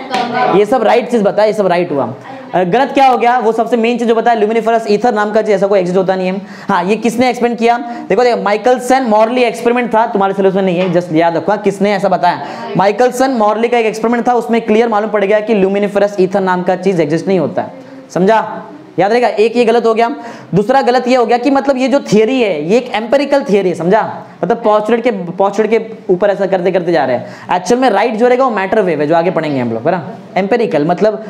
ये सब राइट चीज बताया, ये सब राइट हुआ। गलत क्या हो गया? वो सबसे मेन चीज जो बताया, ल्यूमिनिफरस ईथर नाम का चीज ऐसा कोई एग्जिस्ट होता नहीं है। हाँ, ये किसने एक्सप्लेन किया? देखो माइकलसन मॉर्ली एक्सपेरिमेंट था, तुम्हारे सिलेबस में नहीं है, जस्ट याद रखो किसने ऐसा बताया। माइकलसन मॉर्ली का एक एक्सपेरिमेंट था, उसमें क्लियर मालूम पड़ गया कि ल्यूमिनिफरस ईथर नाम का चीज एग्जिस्ट नहीं होता है। समझा? याद रहेगा। एक ये गलत हो गया। दूसरा गलत ये हो गया कि मतलब ये जो थियरी है ये एक एम्पेरिकल थियरी है, समझा? मतलब पोस्टुलेट के ऊपर ऐसा करते करते जा रहे हैं। एक्चुअल में राइट जो रहेगा वो मैटर वेव है, जो आगे पढ़ेंगे हम लोग, बराबर। एम्पेरिकल मतलब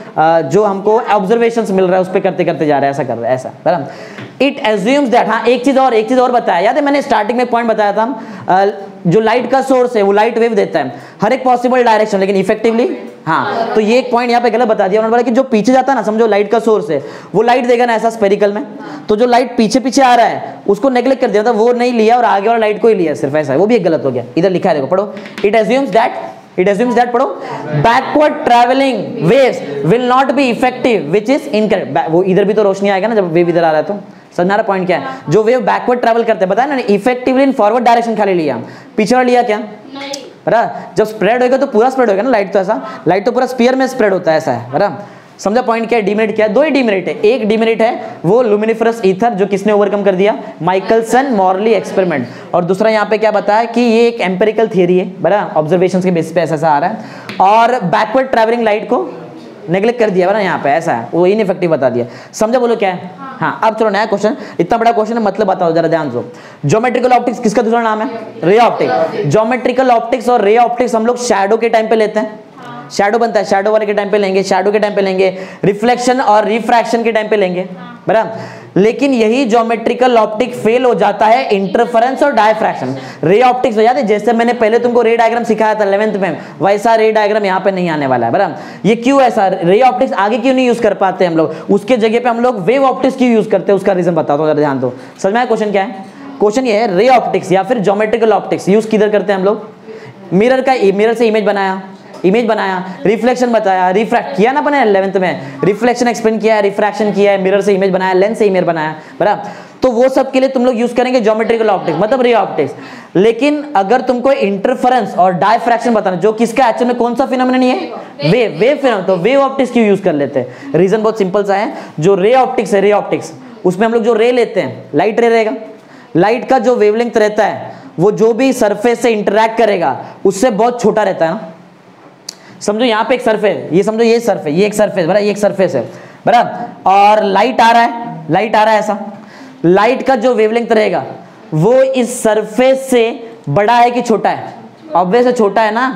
जो हमको ऑब्जर्वेशंस मिल रहा है उस पर करते करते जा रहे हैं, ऐसा कर रहे हैं, ऐसा, बराबर। इट एज्यूम्स दैट, हाँ एक चीज और बताया, याद है मैंने स्टार्टिंग में पॉइंट बताया था, जो लाइट का सोर्स है वो लाइट वेव देता है हर एक पॉसिबल डायरेक्शन, लेकिन इफेक्टिवली। हाँ, तो ये एक पॉइंट यहाँ पे गलत बता दिया उन्होंने, बोला कि जो पीछे जाता है ना, समझो लाइट का सोर्स है वो लाइट देगा ना ऐसा स्पेरिकल में, तो जो लाइट पीछे पीछे आ रहा है उसको नेग्लेक्ट कर दिया था, वो नहीं लिया और आगे वाला लाइट को ही लिया सिर्फ, ऐसा है। वो भी एक गलत हो गया। इधर लिखा है देखो, पढ़ो। इट एज्यूम्स दैट पढ़ो, backward travelling waves will not be effective which is incorrect. वो इधर भी तो रोशनी आएगा ना जब वेव इधर आ रहा है, तो समझना पॉइंट क्या है? जो वेव बैकवर्ड ट्रैवल करते हैं, बताया ना, इफेक्टिवली इन फॉरवर्ड डायरेक्शन खाली लिया, पीछे वाला लिया क्या? बराबर। जब स्प्रेड होगा तो पूरा स्प्रेड होगा ना लाइट, तो ऐसा लाइट तो पूरा स्फीयर में स्प्रेड होता है, ऐसा है, बराबर। समझा पॉइंट क्या है? डिमेरिट क्या है? दो ही डिमेरिट है। एक डिमेरिट है वो ल्यूमिनिफरस ईथर, जो किसने ओवरकम कर दिया? Michelson Morley experiment. और दूसरा यहाँ पे क्या बताया कि ये एक एम्पेरिकल थियरी है, बराबर, ऑब्जर्वेशंस के बेसिस पे ऐसा आ रहा है, और बैकवर्ड ट्रैवलिंग लाइट को नेग्लेक्ट कर दिया, बराबर, यहाँ पे ऐसा है, वो इनइफेक्टिव बता दिया। समझा? बोलो क्या है? हाँ, अब चलो नया क्वेश्चन। इतना बड़ा क्वेश्चन है, मतलब बताओ जरा ध्यान से। ज्योमेट्रिकल ऑप्टिक्स किसका दूसरा नाम है? Ray optics. ज्योमेट्रिकल ऑप्टिक्स और रे ऑप्टिक्स हम लोग शैडो के टाइम पे लेते हैं, शैडो बनता है, शैडो वाले के टाइम पे लेंगे, शैडो के टाइम पे लेंगे, रिफ्लेक्शन और रिफ्रैक्शन के टाइम पे लेंगे, बराबर। लेकिन यही ज्योमेट्रिकल ऑप्टिक फेल हो जाता है इंटरफेरेंस और डायफ्रैक्शन। रे ऑप्टिक्स हो जाते, जैसे मैंने पहले तुमको रे डायग्राम सिखाया था 11th में, वैसा रे डायग्राम यहाँ पे नहीं आने वाला है, बराबर। ये क्यों ऐसा? रे ऑप्टिक्स आगे क्यों नहीं यूज कर पाते हम लोग, उसके जगह पे हम लोग वेव ऑप्टिक्स क्यों यूज करते हैं, उसका रीजन बताता हूँ, जरा ध्यान दो। समझ में आया क्वेश्चन क्या है? क्वेश्चन ये है, रे ऑप्टिक्स या फिर ज्योमेट्रिकल ऑप्टिक्स यूज किधर करते हैं हम लोग? मिरर से इमेज बनाया, रिफ्लेक्शन बताया, रिफ्रैक्ट किया ना अपने 11th में, रिफ्लेक्शन एक्सप्लेन किया है, रिफ्रैक्शन किया है, मिरर से इमेज बनाया, लेंस से इमेज बनाया, बराबर। तो वो सब के लिए तुम लोग यूज करेंगे ज्योमेट्रिकल ऑप्टिक्स, मतलब रे ऑप्टिक्स। लेकिन अगर तुमको इंटरफेरेंस और डायफ्रैक्शन बताना, जो किसका एक्चुअल में कौन सा फिनोमेनन है? वेव फिनोमेनन, तो वेव ऑप्टिक्स क्यों यूज कर लेते हैं? रीजन बहुत सिंपल सा है, जो रे ऑप्टिक्स है, रे ऑप्टिक्स उसमें हम लोग जो रे लेते हैं, लाइट रे रहेगा, लाइट का जो वेवलेंथ रहता है वो जो भी सरफेस से इंटरैक्ट करेगा उससे बहुत छोटा रहता है ना। समझो यहाँ पे एक सरफेस, ये समझो ये सरफेस, ये एक सरफेस, बराबर, ये एक सरफेस है, बराबर, और लाइट आ रहा है ऐसा, लाइट का जो वेवलेंथ रहेगा वो इस सरफेस से बड़ा है कि छोटा है? ऑब्वियसली छोटा है ना।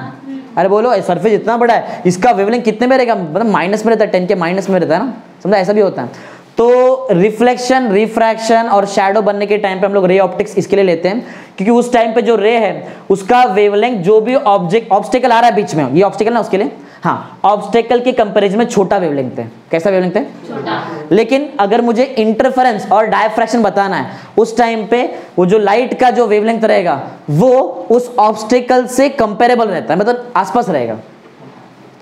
अरे बोलो, सरफेस इतना बड़ा है, इसका वेवलेंथ कितने में रहेगा? मतलब माइनस में रहता है, 10 के माइनस में रहता है ना, समझा? ऐसा भी होता है। तो रिफ्लेक्शन, रिफ्रैक्शन और शैडो बनने के टाइम पे हम लोग रे ऑप्टिक्स इसके लिए लेते हैं, क्योंकि उस टाइम पे जो रे है उसका वेवलेंथ, जो भी ऑब्स्टेकल आ रहा है बीच में, ये ऑब्स्टेकल ना, उसके लिए, हाँ, ऑब्स्टेकल के कंपैरिजन में छोटा वेवलेंथ है। कैसा वेवलेंथ है? छोटा। लेकिन अगर मुझे इंटरफेरेंस और डायफ्रैक्शन बताना है, उस टाइम पे वो जो लाइट का जो वेवलेंथ रहेगा वो उस ऑब्स्टेकल से कंपेरेबल रहता है, मतलब आसपास रहेगा।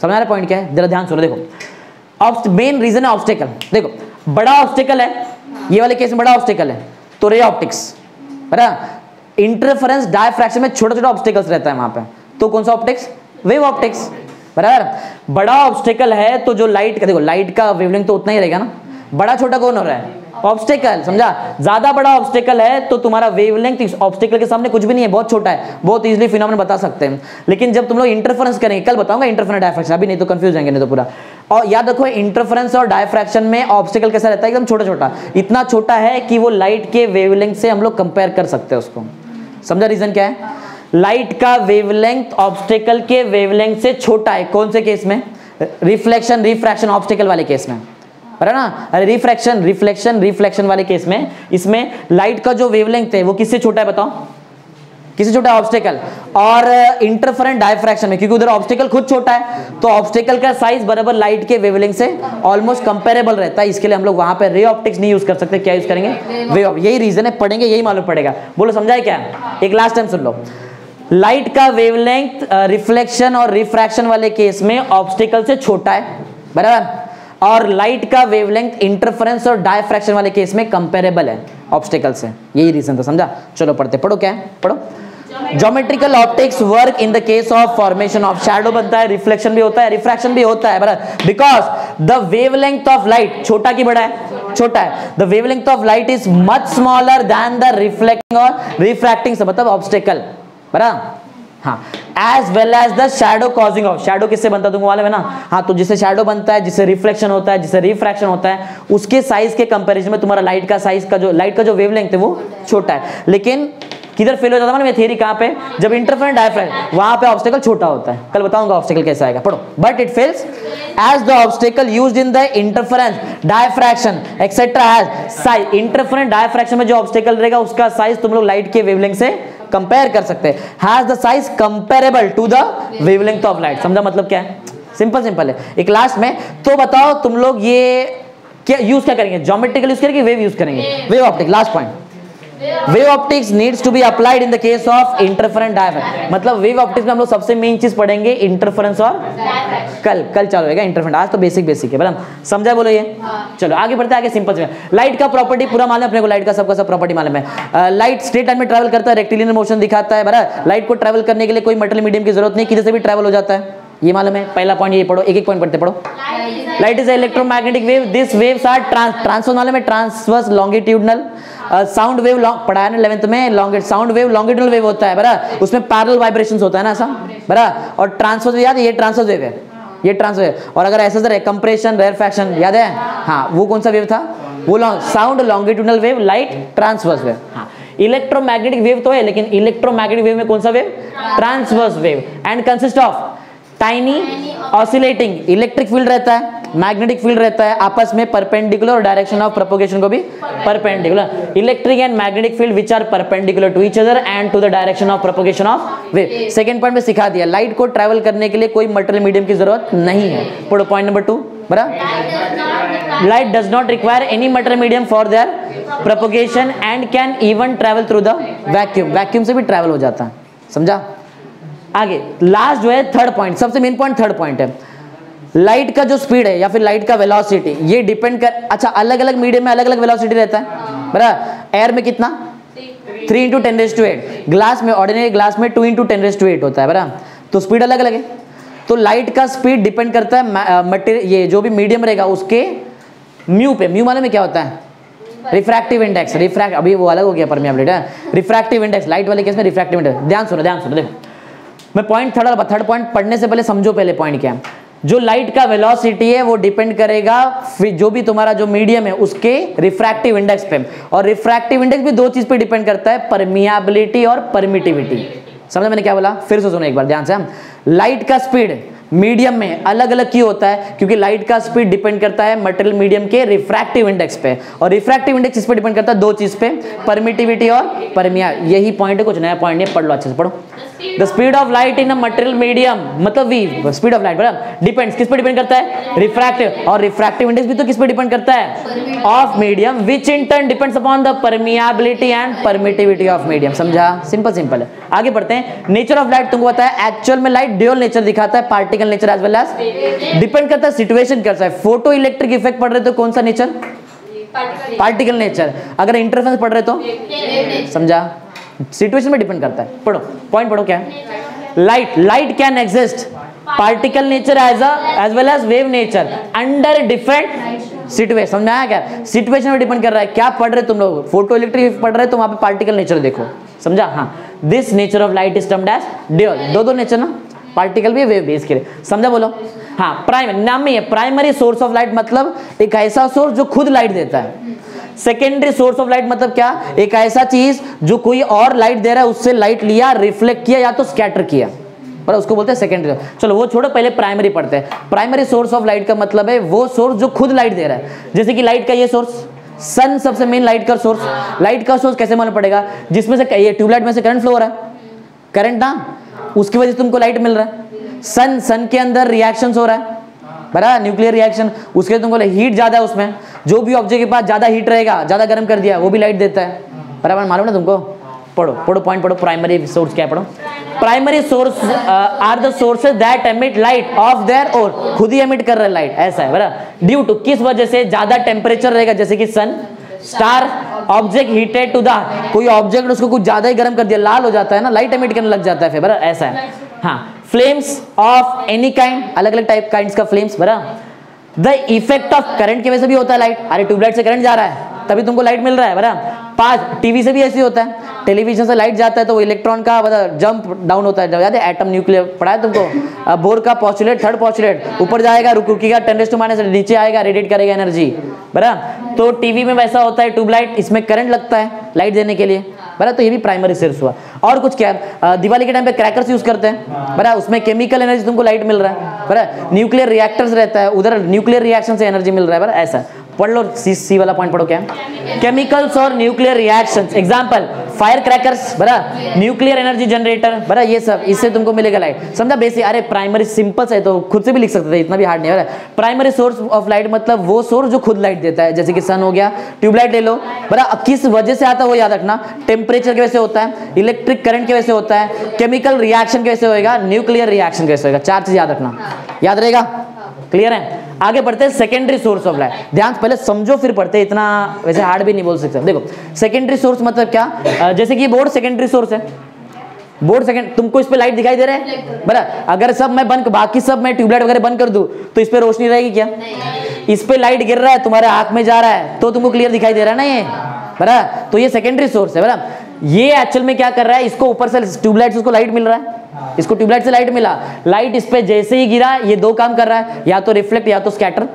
समझ आ रहा पॉइंट क्या है? जरा ध्यान सुनो, देखो मेन रीजन है ऑब्स्टेकल। देखो बड़ा ऑब्स्टेकल है, ये वाले केस में बड़ा ऑब्स्टेकल है तो रे ऑप्टिक्स, बराबर। इंटरफेरेंस डायफ्रैक्शन में छोटा छोटा ऑब्स्टेकल्स रहता है वहां पे, तो कौन सा ऑप्टिक्स? वेव ऑप्टिक्स, बराबर। बड़ा ऑब्स्टेकल है तो जो लाइट का, देखो लाइट का वेवलेंथ तो उतना ही रहेगा ना, बड़ा छोटा कौन हो रहा है? ऑब्स्टेकल, समझा? ज्यादा बड़ा ऑब्स्टेकल है तो तुम्हारा वेवलेंथ इस ऑब्स्टेकल के सामने कुछ भी नहीं है, बहुत छोटा है, बहुत इजीली फिनोमेनन बता सकते हैं। लेकिन जब तुम लोग इंटरफेरेंस करेंगे, कल बताऊंगा इंटरफेरेंस डायफ्रैक्शन, अभी नहीं तो कंफ्यूज जाएंगे नहीं तो पूरा। और याद रखो, इंटरफेरेंस और डायफ्रैक्शन में ऑब्स्टेकल कैसा रहता है? एकदम छोटा छोटा, इतना छोटा है कि वो लाइट के वेवलेंथ से हम लोग कंपेयर कर सकते हैं उसको। समझा रीजन क्या है? लाइट का वेवलेंथ ऑब्स्टेकल के वेवलेंथ से छोटा है। कौन से केस में? रिफ्लेक्शन रिफ्रैक्शन ऑब्स्टेकल वाले केस में, है ना? अरे रिफ्लेक्शन वाले केस में, इसमें लाइट का जो वेवलेंथ है वो किससे छोटा है बताओ? किससे छोटा है? ऑब्स्टेकल। और इंटरफेरेंट डायफ्रैक्शन में, क्योंकि उधर ऑब्स्टेकल खुद छोटा है तो ऑब्स्टेकल का साइज बराबर लाइट के वेवलेंथ से ऑलमोस्ट कंपेरेबल रहता है। इसके लिए हम लोग वहां पे रे ऑप्टिक्स नहीं यूज कर सकते। क्या यूज करेंगे? वेव। यही रीजन है, पढ़ेंगे यही मालूम पड़ेगा। बोलो समझा है क्या? एक लास्ट टाइम सुन लो। लाइट का वेवलेंथ रिफ्लेक्शन और रिफ्रैक्शन वाले केस में ऑब्स्टेकल से छोटा है, बराबर, और लाइट का वेवलेंथ इंटरफेरेंस और डायफ्रैक्शन वाले केस में कंपेरेबल है ऑब्स्टेकल से। यही रीजन था, समझा? चलो पढ़ते, पढ़ो क्या है, पढ़ो। Geometrical optics work in the case of formation of shadow बनता है, रिफ्लेक्शन भी होता है, रिफ्रैक्शन भी होता है, बराबर, because the wavelength of light, छोटा की बड़ा है? छोटा है। The wavelength of light is much smaller than the reflecting और रिफ्रैक्टिंग से मतलब ऑब्स्टेकल, बराबर, हाँ, as well as the shadow causing of. Shadow किससे बनता है तुमको मालूम है ना? हाँ, तो जिससे शैडो बनता है, जिससे रिफ्लेक्शन होता है, जिससे रिफ्रैक्शन होता है, उसके साइज के कंपैरिजन में तुम्हारा लाइट का साइज का जो लाइट का जो वेवलेंथ है वो छोटा है। लेकिन किधर फेल हो जाता है मेरी थ्योरी? कहां पे? जब इंटरफेरेंट डायफ्रैक्शन, वहां पे ऑब्स्टेकल छोटा होता है। कल बताऊंगा ऑब्स्टेकल कैसा आएगा, पढ़ो। But it fails as the obstacle used in the interference diffraction etc has size। Interference diffraction में जो ऑब्स्टेकल रहेगा उसका साइज तुम लोग लाइट के वेवलेंथ से कंपेयर कर सकते हैं। Has the size comparable to the wavelength of light. समझा मतलब क्या है? सिंपल है। एक लास्ट में तो बताओ तुम लोग ये क्या यूज क्या करेंगे? ज्योमेट्रिकल यूज करेंगे, वेव यूज करेंगे? Wave optic. Last point, wave optics needs to be applied in the case of interference diffraction. मतलब वेव ऑप्टिक्स में हम लोग सबसे मेन चीज पढ़ेंगे इंटरफेरेंस और कल चालू होगा इंटरफेरेंस। आज तो बेसिक है, बराबर, समझा? बोलो ये। चलो आगे बढ़ते हैं, आगे सिंपल से। लाइट का प्रॉपर्टी पूरा मालूम है अपने को, लाइट का सबका सब प्रॉपर्टी मालूम है। लाइट स्ट्रेट लाइन में ट्रैवल करता है, रेक्टिलिनियर मोशन दिखाता है, बराबर। लाइट को ट्रैवल करने के लिए कोई मेटल मीडियम की जरूरत नहीं, किधर से भी ट्रैवल हो जाता है, ये मालूम है। पहला पॉइंट ये पढ़ो, एक पॉइंट पढ़ते पढ़ो। Light is electromagnetic wave, this waves are transverse मालूम है, ट्रांसवर्स लॉन्गिट्यूडनल। साउंड वेव पढ़ा है ना 11th में, साउंड वेव लॉन्गिट्यूडनल वेव होता है, बराबर, उसमें पैरेलल वाइब्रेशंस होता है ना ऐसा, बराबर। और ट्रांसवर्स याद है, ये ट्रांसवर्स वेव है, ये ट्रांसवर्स वेव। और अगर ऐसा है कंप्रेशन रेरफैक्शन याद है, हाँ, वो कौन सा वेव था? वो sound longitudinal wave, light transverse wave. हाँ, इलेक्ट्रोमैग्नेटिक वेव तो है, लेकिन इलेक्ट्रोमैग्नेटिक वेव में कौन सा wave? Transverse wave. And consist of tiny oscillating electric field रहता है, मैग्नेटिक फील्ड रहता है, आपस में परपेंडिकुलर और डायरेक्शन ऑफ प्रोपगेशन को भी perpendicular. Electric and magnetic field which are perpendicular to each other and to the direction of propagation of wave. Second point में सिखा दिया, लाइट को ट्रैवल करने के लिए कोई मटेरियल मीडियम की जरूरत नहीं है। पढ़ो पॉइंट नंबर 2, बराबर। Light does not require any material medium for their propagation and can even travel through the vacuum. Vacuum से भी ट्रैवल हो जाता है, समझा? आगे लास्ट जो है थर्ड पॉइंट, सबसे मेन पॉइंट थर्ड पॉइंट है। लाइट का जो स्पीड है या फिर लाइट का वेलोसिटी, ये डिपेंड कर, अच्छा, अलग अलग मीडियम में अलग अलग वेलोसिटी रहता है, बराबर। एयर में कितना? 3 × 10⁸। ग्लास में, ऑर्डिनरी ग्लास में 2 × 10⁸ होता है, बराबर। तो स्पीड अलग अलग है। तो लाइट का स्पीड डिपेंड करता है मटेरियल, ये जो भी मीडियम रहेगा उसके म्यू पे। म्यू मालूम में क्या होता है? Refractive index. अभी वो अलग हो गया परमियाबिलिटी है, रिफ्रैक्टिव इंडेक्स। लाइट वाले केस में रिफ्रैक्टिव इंडेक्स। ध्यान सुनो देखो, मैं पॉइंट थर्ड पॉइंट पढ़ने से पहले समझो पहले पॉइंट क्या है। जो लाइट का वेलोसिटी है वो डिपेंड करेगा जो भी तुम्हारा जो मीडियम है उसके रिफ्रैक्टिव इंडेक्स पे। और रिफ्रैक्टिव इंडेक्स भी दो चीज पे डिपेंड करता है, परमियाबिलिटी और परमिटिविटी। समझा मैंने क्या बोला? फिर से सुनो एक बार ध्यान से। लाइट का स्पीड मीडियम में अलग अलग क्यों होता है? क्योंकि लाइट का स्पीड डिपेंड करता है मटेरियल मीडियम के रिफ्रैक्टिव इंडेक्स पे, और रिफ्रैक्टिव इंडेक्स इस पे डिपेंड करता है दो चीज पे, परमिटिविटी और परमिया। यही पॉइंट है, कुछ नया पॉइंट नहीं, पढ़ लो अच्छे से, पढ़ो। The speed of light in a material medium, मतलब वी स्पीड ऑफ लाइट बराबर डिपेंड्स किस पे डिपेंड करता है? रिफ्रैक्टिव। और रिफ्रैक्टिव इंडेक्स भी तो किस पे डिपेंड करता है? Of medium, which in turn depends upon the permeability and permittivity of medium. समझा? सिंपल है। आगे बढ़ते हैं। नेचर ऑफ लाइट तुमको पता है, एक्चुअल में लाइट ड्यूअल नेचर दिखाता है, particle nature as well as depend करता है सिचुएशन करता है। फोटो इलेक्ट्रिक इफेक्ट पढ़ रहे तो कौन सा नेचर? Particle nature. अगर इंटरफेरेंस पढ़ रहे तो समझा? सिचुएशन में डिपेंड करता है। पढ़ो पॉइंट, पढ़ो क्या है। Light can exist particle nature as well as wave nature under different situation. समझाया क्या? सिचुएशन में डिपेंड कर रहा है। क्या पढ़ रहे तुम लोग? फोटो इलेक्ट्रिक पढ़ रहे तो वहां पे पार्टिकल नेचर देखो, समझा? हाँ, this nature of light is termed as dual. दो नेचर ना, पार्टिकल भी वेव भी, इसके लिए समझा? बोलो। हाँ, प्राइमरी नाम में है, प्राइमरी सोर्स ऑफ लाइट मतलब एक ऐसा सोर्स जो खुद लाइट देता है। सेकेंडरी सोर्स ऑफ लाइट मतलब क्या, एक ऐसा चीज जो कोई और लाइट दे रहा है उससे लाइट लिया, रिफ्लेक्ट किया या तो स्कैटर किया, पर उसको बोलते हैं सेकेंडरी। चलो वो छोड़ो, पहले प्राइमरी पढ़ते हैं। प्राइमरी सोर्स ऑफ लाइट का मतलब है वो सोर्स जो खुद लाइट दे रहा है, जैसे कि लाइट का ये सोर्स, सन सबसे मेन लाइट का सोर्स। लाइट का सोर्स कैसे मालूम पड़ेगा, जिसमें से ये ट्यूबलाइट में से करंट फ्लो हो रहा है, करंट ना, उसकी वजह से तुमको लाइट मिल रहा है। सन के अंदर रिएक्शंस हो रहा है, बराबर, न्यूक्लियर रिएक्शन, उसके तुमको हीट ज्यादा है उसमें, जो भी ऑब्जेक्ट के पास ज्यादा हीट रहेगा, ज्यादा गर्म कर दिया, वो भी लाइट देता है, बराबर, मालूम ना तुमको। पढ़ो पढ़ो पॉइंट पढ़ो, प्राइमरी सोर्स क्या है पढ़ो। Primary source are the sources that emit light of their own, खुद ही एमिट कर रहे हैं लाइट, ऐसा है बराबर। ड्यू टू, किस वजह से, ज्यादा टेम्परेचर रहेगा, जैसे कि sun, star, object heated to the, कोई ऑब्जेक्ट उसको कुछ ज्यादा ही गर्म कर दिया, लाल हो जाता है ना, लाइट एमिट करने लग जाता है फिर, बराबर, ऐसा है। हाँ, फ्लेम्स ऑफ एनी काइंड, अलग अलग टाइप काइंड्स का फ्लेम्स, बराबर। द इफेक्ट ऑफ करंट की वजह से भी होता है लाइट, अरे ट्यूबलाइट से करंट जा रहा है तभी तुमको लाइट मिल रहा है, बराबर। पांच, टीवी से भी ऐसे होता है, टेलीविजन से लाइट जाता है तो वो इलेक्ट्रॉन का मतलब जंप डाउन होता है, याद है एटम न्यूक्लियर पढ़ा है तुमको, बोर का पोस्टुलेट, थर्ड पोस्टुलेट, ऊपर जाएगा रुकेगा 10⁻⁻⁻, नीचे आएगा रेडिएट करेगा एनर्जी, बराबर। तो टीवी में वैसा होता है, ट्यूबलाइट, इसमें करंट लगता है लाइट देने के लिए, बराबर, तो ये भी प्राइमरी सोर्स हुआ। और कुछ क्या, दिवाली के टाइम पे क्रैकर्स यूज करते हैं, बराबर, उसमें केमिकल एनर्जी तुमको लाइट मिल रहा है, बराबर। न्यूक्लियर रिएक्टर्स रहता है, उधर न्यूक्लियर रिएक्शन से एनर्जी मिल रहा है, बराबर, ऐसा। पढ़ लो सी वाला पॉइंट पढ़ो, क्या केमिकल्स और nuclear reactions, example fire crackers, बराबर, न्यूक्लियर एनर्जी जनरेटर, बराबर, ये सब, इससे तुमको मिलेगा लाइट, समझा बेसिक। अरे प्राइमरी सिंपल है तो खुद से भी लिख सकते थे, इतना भी हार्ड नहीं है। प्राइमरी सोर्स ऑफ लाइट मतलब वो सोर्स जो खुद लाइट देता है, जैसे कि सन हो गया, ट्यूबलाइट ले लो, बराबर, किस वजह से आता है वो याद रखना, टेम्परेचर की वजह से होता है, इलेक्ट्रिक करंट की वजह से होता है, केमिकल रिएक्शन की वजह से होगा, न्यूक्लियर रिएक्शन की वजह से होगा, चार चीज याद रखना, याद रहेगा, क्लियर है। आगे बढ़ते हैं सेकेंडरी सोर्स ऑफ लाइट, ध्यान पहले समझो फिर पढ़ते हैं, इतना वैसे हार्ड भी नहीं बोल सकते। देखो सेकेंडरी सोर्स मतलब क्या, जैसे कि बोर्ड सेकेंडरी सोर्स है, बोर्ड सेकंड, तुमको इस पे लाइट दिखाई दे रहा है, बराबर, अगर सब मैं बंद, बाकी सब मैं ट्यूबलाइट वगैरह बंद कर दूं तो इस पे रोशनी रहेगी क्या, इस पे लाइट गिर रहा है, तुम्हारे आंख में जा रहा है तो तुमको क्लियर दिखाई दे रहा है ना ये, बराबर, तो ये सेकेंडरी सोर्स है, बराबर। ये एक्चुअल में क्या कर रहा है, इसको ऊपर से ट्यूबलाइट से उसको लाइट मिल रहा है, इसको ट्यूबलाइट से लाइट मिला, लाइट इस पे जैसे ही गिरा ये दो काम कर रहा है, या तो रिफ्लेक्ट या तो स्कैटर,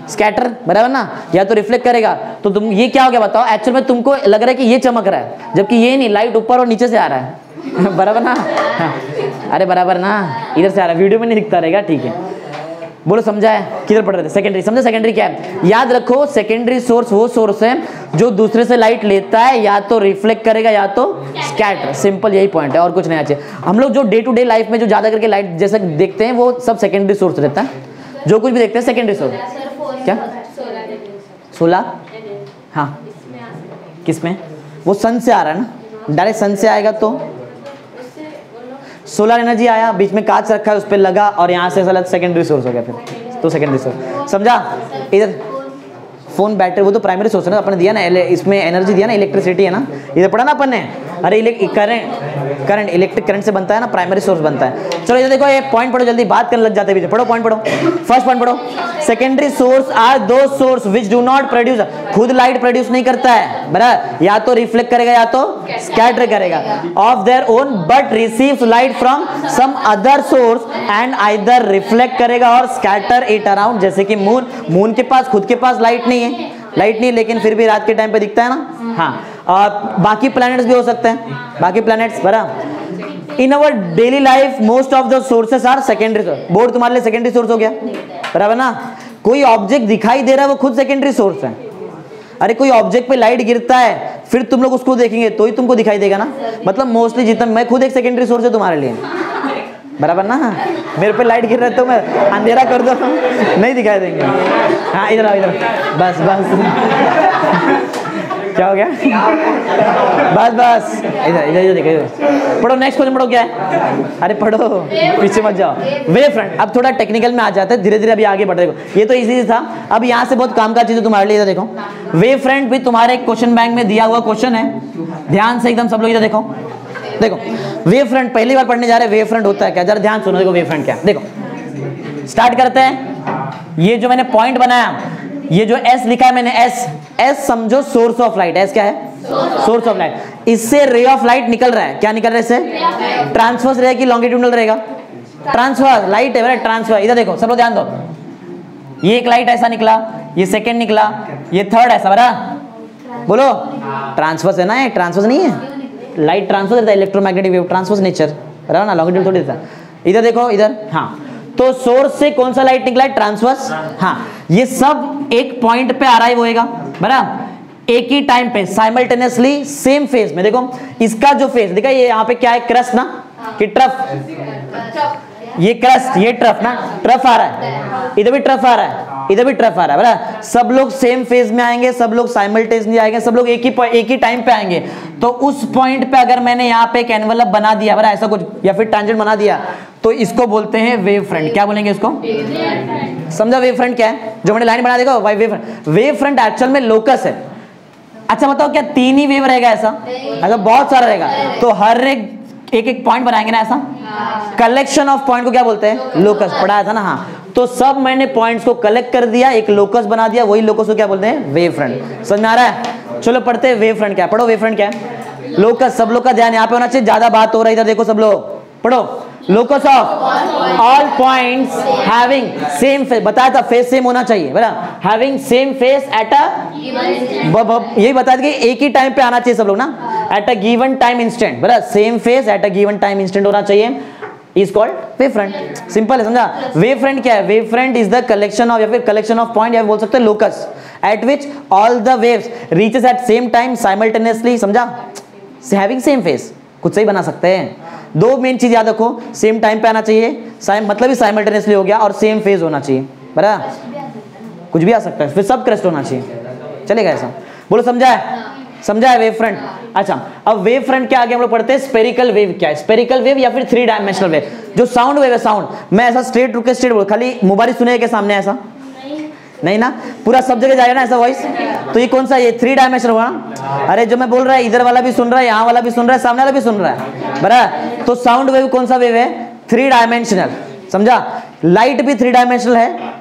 स्कैटर, बराबर ना, या तो रिफ्लेक्ट करेगा। तो तुम ये क्या हो गया बताओ, एक्चुअल में तुमको लग रहा है कि ये चमक रहा है, जबकि ये नहीं, लाइट ऊपर और नीचे से आ रहा है बराबर ना, अरे बराबर ना, इधर से आ रहा है, वीडियो में नहीं दिखता रहेगा, ठीक है। बोलो समझा है, किधर पढ़ रहे थे, सेकेंडरी, समझे सेकेंडरी क्या है, याद रखो सेकेंडरी सोर्स वो सोर्स है जो दूसरे से लाइट लेता है, या तो रिफ्लेक्ट करेगा या तो स्कैटर, सिंपल यही पॉइंट है, और कुछ नहीं चाहिए। हम लोग जो डे टू डे लाइफ में जो ज्यादा करके लाइट जैसे देखते हैं वो सब सेकेंडरी सोर्स रहता है, जो कुछ भी देखते हैं सेकेंडरी सोर्स। क्या, सोलर, हाँ, किसमें, वो सन से आ रहा है ना, डायरेक्ट सन से आएगा तो सोलर एनर्जी आया, बीच में कांच रखा है उस पर लगा और यहाँ से सेकेंडरी सोर्स हो गया, फिर तो सेकेंडरी सोर्स, समझा। इधर फोन बैटरी वो तो प्राइमरी सोर्स है ना, अपन ने दिया ना, इसमें एनर्जी दिया ना, इलेक्ट्रिसिटी है ना, इधर पढ़ा ना अपन ने, अरे करंट इलेक्ट्रिक करंट से बनता है ना, प्राइमरी सोर्स बनता है। चलो इधर देखो, ये पॉइंट पढ़ो, जल्दी बात करने लग जाते हैं, पढ़ो पॉइंट पढ़ो, फर्स्ट पॉइंट पढ़ो, सेकेंडरी सोर्स आर दो source which do not produce, खुद लाइट प्रोड्यूस नहीं करता है, बराबर, या तो रिफ्लेक्ट करेगा या तो स्कैटर करेगा, of their own but receives light from some other source and either reflect करेगा और स्कैटर इट अराउंड, जैसे कि मून के पास खुद के पास लाइट नहीं है, लेकिन फिर भी रात के टाइम पे दिखता है ना, हाँ, और बाकी प्लैनेट्स भी हो सकते हैं, बाकी प्लैनेट्स, बराबर। In our daily life most of the sources are secondary source, board तुम्हारे लिए सेकेंडरी सोर्स हो गया, बराबर ना, कोई ऑब्जेक्ट दिखाई दे रहा है वो खुद सेकेंडरी सोर्स है, अरे कोई ऑब्जेक्ट पे लाइट गिरता है फिर तुम लोग उसको देखेंगे तो ही तुमको दिखाई देगा ना, मतलब मोस्टली जितना, मैं खुद एक सेकेंडरी सोर्स है तुम्हारे लिए, बराबर ना, मेरे पे लाइट गिर रहा है तो मैं अंधेरा कर दो नहीं दिखाई देंगे, हाँ इधर आओ इधर, बस क्या हो गया, बस इधर देखो, इधर पढ़ो, नेक्स्ट क्वेश्चन पढ़ो, क्या है, अरे पढ़ो, पीछे मत जाओ। वेव फ्रंट, अब थोड़ा टेक्निकल में आ जाते हैं, धीरे धीरे अभी आगे बढ़, देखो ये तो इजी था, अब यहाँ से बहुत काम का चीज है तुम्हारे लिए, इधर देखो, वेव फ्रंट भी तुम्हारे क्वेश्चन बैंक में दिया हुआ क्वेश्चन है, ध्यान से एकदम सब लोग इधर देखो, वेव फ्रंट पहली बार पढ़ने जा रहे हैं, वेव फ्रंट होता है क्या, जरा ध्यान सुनो, देखो वेव फ्रंट क्या, देखो स्टार्ट करते हैं, ये जो मैंने पॉइंट बनाया, ये जो एस लिखा है मैंने, एस समझो सोर्स ऑफ लाइट, एस क्या है, सोर्स ऑफ लाइट, इससे रे ऑफ लाइट निकल रहा है, क्या निकल रहा है इससे, ट्रांसवर्स रहेगा कि लॉन्गिट्यूडनल रहेगा, ट्रांसवर्स, लाइट है ट्रांसफर, इधर देखो सब लोग ध्यान दो, ये एक लाइट ऐसा निकला, ये सेकंड निकला, ये थर्ड ऐसा, बरा बोलो ट्रांसवर्स है ना, ये ट्रांसवर्स नहीं है, लाइट ट्रांसवर्स देता है, इलेक्ट्रोमैग्नेटिक वेव ट्रांसवर्स नेचर, बराबर ना, लॉन्गिट्यूड थोड़ी देता है। इधर देखो इधर, हाँ तो सोर्स से कौन सा लाइट निकला है, ट्रांसवर्स, हाँ ये सब एक पॉइंट पे अराइव होएगा, बराबर एक ही टाइम पे साइमल्टेनियसली सेम फेज में। देखो इसका जो फेज देखा, ये यहाँ पे क्या है, क्रस्ट ना कि ट्रफ, ये क्रस्ट ये ट्रफ ना, ट्रफ आ रहा है, इधर भी ट्रफ आ रहा है, इधर भी ट्रफ आ रहा है, बराबर सब लोग सेम फेज में आएंगे, सब लोग साइमल्टेनियसली आएंगे, सब लोग एक ही टाइम पे आएंगे। तो उस पॉइंट पे अगर मैंने यहाँ पे एक एनवलप बना दिया, बराबर ऐसा कुछ, या फिर टैंजेंट बना दिया, तो इसको बोलते हैं वेव फ्रंट। क्या बोलेंगे इसको, समझा वेव फ्रंट क्या है, जो मैंने लाइन बना देखो wave front. Wave front actual में लोकस है। अच्छा बताओ क्या 3 ही वेव रहेगा ऐसा, अगर बहुत सारा रहेगा तो हर एक पॉइंट बनाएंगे ना ऐसा, कलेक्शन ऑफ पॉइंट को क्या बोलते हैं, लोकस, पढ़ाया था ना, हाँ तो सब मैंने पॉइंट्स को कलेक्ट कर दिया, एक लोकस बना दिया, वही लोकस को क्या बोलते हैं, वेव फ्रंट। समझ में आ रहा है, चलो पढ़ते हैं वेव फ्रंट क्या है, पढ़ो वेव फ्रंट क्या है। लोकस, सब लोग का ध्यान यहाँ पे होना चाहिए, ज्यादा बात हो रहा है इधर देखो सब लोग, पढ़ो locus of all points having same face, बताया था फेस सेम होना चाहिए, बराबर हैविंग सेम फेस एट अ, यही बताया था कि एक ही टाइम पे आना चाहिए सब लोग ना, at a given time instant, बराबर same phase at a given time instant होना चाहिए, is called wave front. Simple है, समझा। वेव फ्रंट क्या है, wave front is the collection of, या फिर कलेक्शन ऑफ पॉइंट, या बोल सकते हैं locus, at which all the waves reaches at same time simultaneously, समझा, हैविंग सेम फेस, कुछ सही बना सकते हैं। दो मेन चीज याद रखो, सेम टाइम पे आना चाहिए, मतलब ही साइमल्टेनियसली हो गया, और सेम फेज होना चाहिए, बराबर कुछ भी आ सकता है, फिर सब क्रस्ट होना चाहिए, चलेगा ऐसा, बोलो समझा है, समझा है वेव फ्रंट। अच्छा अब वेव फ्रंट के आगे हम लोग पढ़ते हैं स्पेरिकल वेव क्या है, स्पेरिकल वेव या फिर 3 डायमेंशनल वेव। जो साउंड वेव है, साउंड मैं ऐसा स्ट्रेट रुक के स्ट्रेट बोल, खाली मुबारिक सुने के सामने ऐसा नहीं ना, पूरा सब जगह जाएगा ना ऐसा वॉइस, तो ये कौन सा, ये 3 डायमेंशनल हुआ ना। अरे जो मैं बोल रहा है इधर वाला भी सुन रहा है, यहाँ वाला भी सुन रहा है, सामने वाला भी सुन रहा है, बराबर। तो साउंड वेव कौन सा वेव है, 3 डायमेंशनल, समझा। लाइट भी 3 डायमेंशनल है,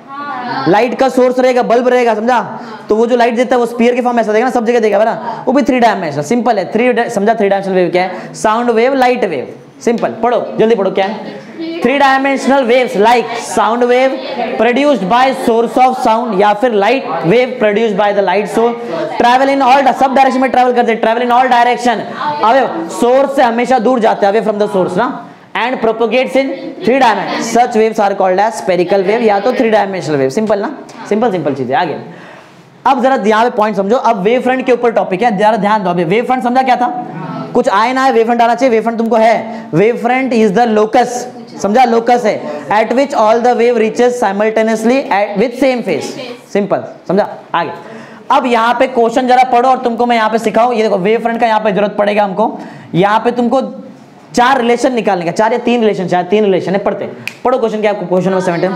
लाइट का सोर्स रहेगा, बल्ब रहेगा, समझा, तो वो जो लाइट देता है वो स्फीयर के फॉर्म में ऐसा देगा ना, सब जगह देगा, बराबर वो भी 3 डायमेंशनल, सिंपल है। 3 समझा, 3 डायमेंशनल वेव क्या है, sound wave, light wave, simple. पढ़ो जल्दी पढ़ो क्या है, 3 dimensional waves like sound wave produced by source of sound, या फिर light wave produced by the light source, travel in all, सब डायरेक्शन में ट्रैवल करते हैं, travel in all direction, away source से हमेशा दूर जाते हैं, अवे फ्रॉम द सोर्स ना, and propagates in 3 dimension, such waves are called as spherical wave, या तो 3 डायमेंशनल वेव। सिंपल ना, सिंपल चीज है। आगे अब जरा यहाँ पे पॉइंट समझो, अब वेव फ्रंट के ऊपर टॉपिक है, जरा ध्यान दो। अभी वेव फ्रंट समझा क्या था, कुछ आए ना है, वेव फ्रंट आना चाहिए, वेव फ्रंट तुमको है। Wave front is the locus, समझा, लोकस है, eight which all the wave reaches simultaneously with same face, simple, समझा। आगे अब यहाँ पे क्वेश्चन जरा पढ़ो और तुमको मैं यहाँ पे सिखाऊं। ये देखो वेव फ्रंट का यहाँ पे जरूरत पड़ेगा हमको, यहाँ पे तुमको 4 रिलेशन निकालने का, 4 या 3 रिलेशन, शायद 3 रिलेशन है, पढ़ते पढ़ो क्वेश्चन क्या है, question number 17,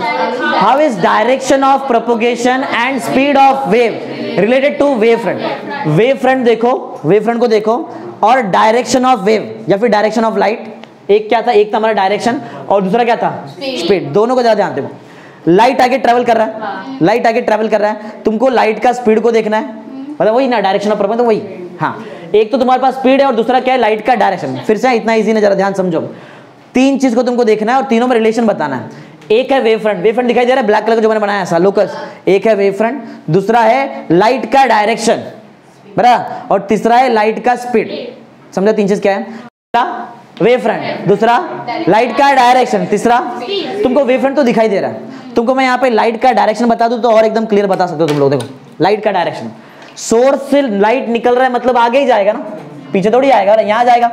how is direction of propagation and speed of wave related to wave front. Wave front देखो, वेव फ्रंट को देखो, और डायरेक्शन ऑफ वेव या फिर डायरेक्शन ऑफ लाइट, एक क्या था, एक था हमारा डायरेक्शन और दूसरा क्या था, स्पीड। दोनों को ज्यादा ध्यान दो। लाइट आगे ट्रेवल कर रहा है, लाइट आगे ट्रेवल कर रहा है, तुमको लाइट का स्पीड को देखना है, मतलब वही ना, डायरेक्शन ऑफ प्रोपोगेशन, वही, हाँ। एक तो तुम्हारे पास स्पीड है और दूसरा क्या है, लाइट का डायरेक्शन। फिर से इतना इजी है, जरा ध्यान समझो। 3 चीज को तुमको देखना है और तीनों में रिलेशन बताना है। एक है वेव फ्रंट, वेव फ्रंट दिखाई दे रहा है ब्लैक कलर का जो मैंने बनाया है लोकस, एक है वेव फ्रंट, दूसरा है लाइट का डायरेक्शन, बराबर, और तीसरा है लाइट का स्पीड। समझा 3 चीज क्या है, वेव फ्रंट, दूसरा लाइट का डायरेक्शन, तीसरा तुमको वेव फ्रंट तो दिखाई दे रहा है, तुमको मैं यहाँ पे लाइट का डायरेक्शन बता दूं तो और एकदम क्लियर बता सकते हो तुम लोग। देखो लाइट का डायरेक्शन, सोर्स से लाइट निकल रहा है मतलब आगे ही जाएगा ना, पीछे थोड़ी आएगा, यहाँ जाएगा।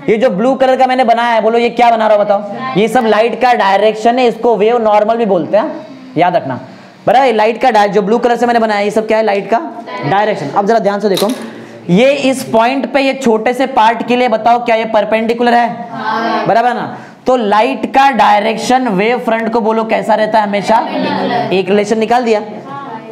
ये जो ब्लू कलर का मैंने बनाया है, बोलो ये क्या बना रहा हो बताओ, ये सब लाइट का डायरेक्शन है, इसको वेव नॉर्मल भी बोलते हैं, याद रखना, बराबर। लाइट का जो ब्लू कलर से मैंने बनाया ये सब क्या है, लाइट का डायरेक्शन। अब जरा ध्यान से देखो, ये इस पॉइंट पे, ये छोटे से पार्ट के लिए बताओ क्या ये परपेंडिकुलर है, बराबर ना। तो लाइट का डायरेक्शन वेव फ्रंट को बोलो कैसा रहता है, हमेशा एक रिलेशन निकाल दिया।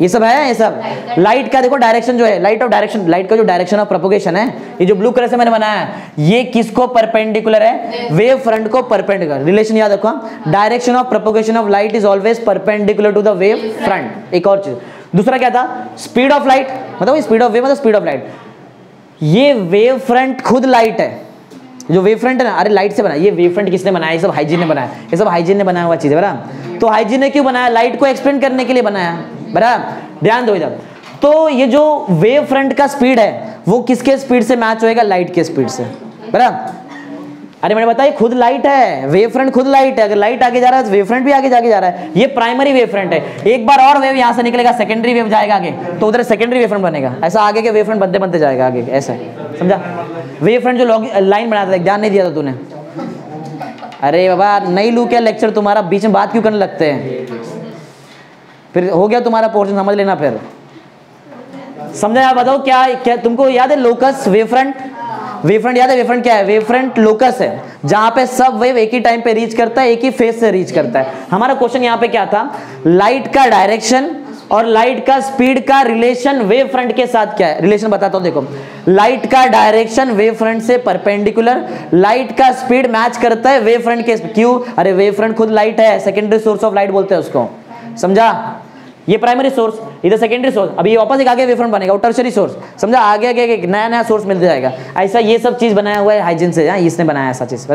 ये सब है, ये सब लाइट का देखो डायरेक्शन जो है, लाइट ऑफ डायरेक्शन, लाइट का जो डायरेक्शन ऑफ प्रोपोगेशन है, ये जो ब्लू कलर से मैंने बनाया है, ये किसको परपेंडिकुलर है, वेव फ्रंट को परपेंडिकुलर। रिलेशन याद रखो, direction of propagation of light is always perpendicular to the wave front. एक और चीज, दूसरा क्या था, स्पीड ऑफ लाइट, मतलब स्पीड ऑफ वेव मतलब स्पीड ऑफ लाइट। ये वेव फ्रंट खुद लाइट है, जो वेव फ्रंट है ना, अरे लाइट से बना, ये वेव फ्रंट किसने बनाया, ये सब हाइजीन ने बनाया, ये सब हाइजीन ने बनाया हुआ चीज है, बराबर। तो हाइजीन ने क्यों बनाया, लाइट को एक्सप्लेन करने के लिए बनाया, बराबर। ध्यान दो इधर, तो ये जो वेव फ्रंट का स्पीड है वो किसके स्पीड से मैच होएगा? लाइट के स्पीड से, बराबर। अरे मैंने बताया खुद लाइट है, वेव फ्रंट खुद लाइट है, अगर लाइट आगे जा रहा है तो वेव फ्रंट भी आगे जाके जा रहा है। ये प्राइमरी वेव फ्रंट है, एक बार और वेव यहां से निकलेगा, सेकेंडरी वेव जाएगा आगे, तो उधर सेकेंडरी वेव फ्रंट बनेगा। ऐसा आगे के वेव फ्रंट बनते बनते जाएगा आगे, ऐसा समझा? वेव फ्रंट जो लाइन बनाता था, ध्यान नहीं दिया था तूने? अरे बाबा नहीं लू क्या लेक्चर तुम्हारा, बीच में बात क्यों करने लगते हैं? फिर हो गया तुम्हारा पोर्शन, समझ लेना। फिर समझा यार? बताओ क्या क्या तुमको याद है? Locus, wave front, wave front याद है? वेव फ्रंट क्या है? वेव फ्रंट लोकस है जहां पे सब वेव एक ही टाइम पे रीच करता है, एक ही फेज से रीच करता है। हमारा क्वेश्चन यहाँ पे क्या था? लाइट का डायरेक्शन और लाइट का स्पीड का रिलेशन वेव फ्रंट के साथ क्या है? रिलेशन बताता हूं, देखो। लाइट का डायरेक्शन वेव फ्रंट से परपेंडिकुलर, लाइट का स्पीड मैच करता है वेव फ्रंट के। क्यों? अरे वेव फ्रंट खुद लाइट है, सेकेंडरी सोर्स ऑफ लाइट बोलते हैं उसको, समझा? ये प्राइमरी सोर्स, इधर सेकेंडरी सोर्स, अभी ये वापस एक आगे वेव फ्रंट बनेगा, वो टर्शियरी सोर्स, समझा? आगे आगे एक नया नया सोर्स मिल जाएगा। ऐसा ये सब चीज बनाया हुआ है हाइजीन से, इसने बनाया ऐसा चीज,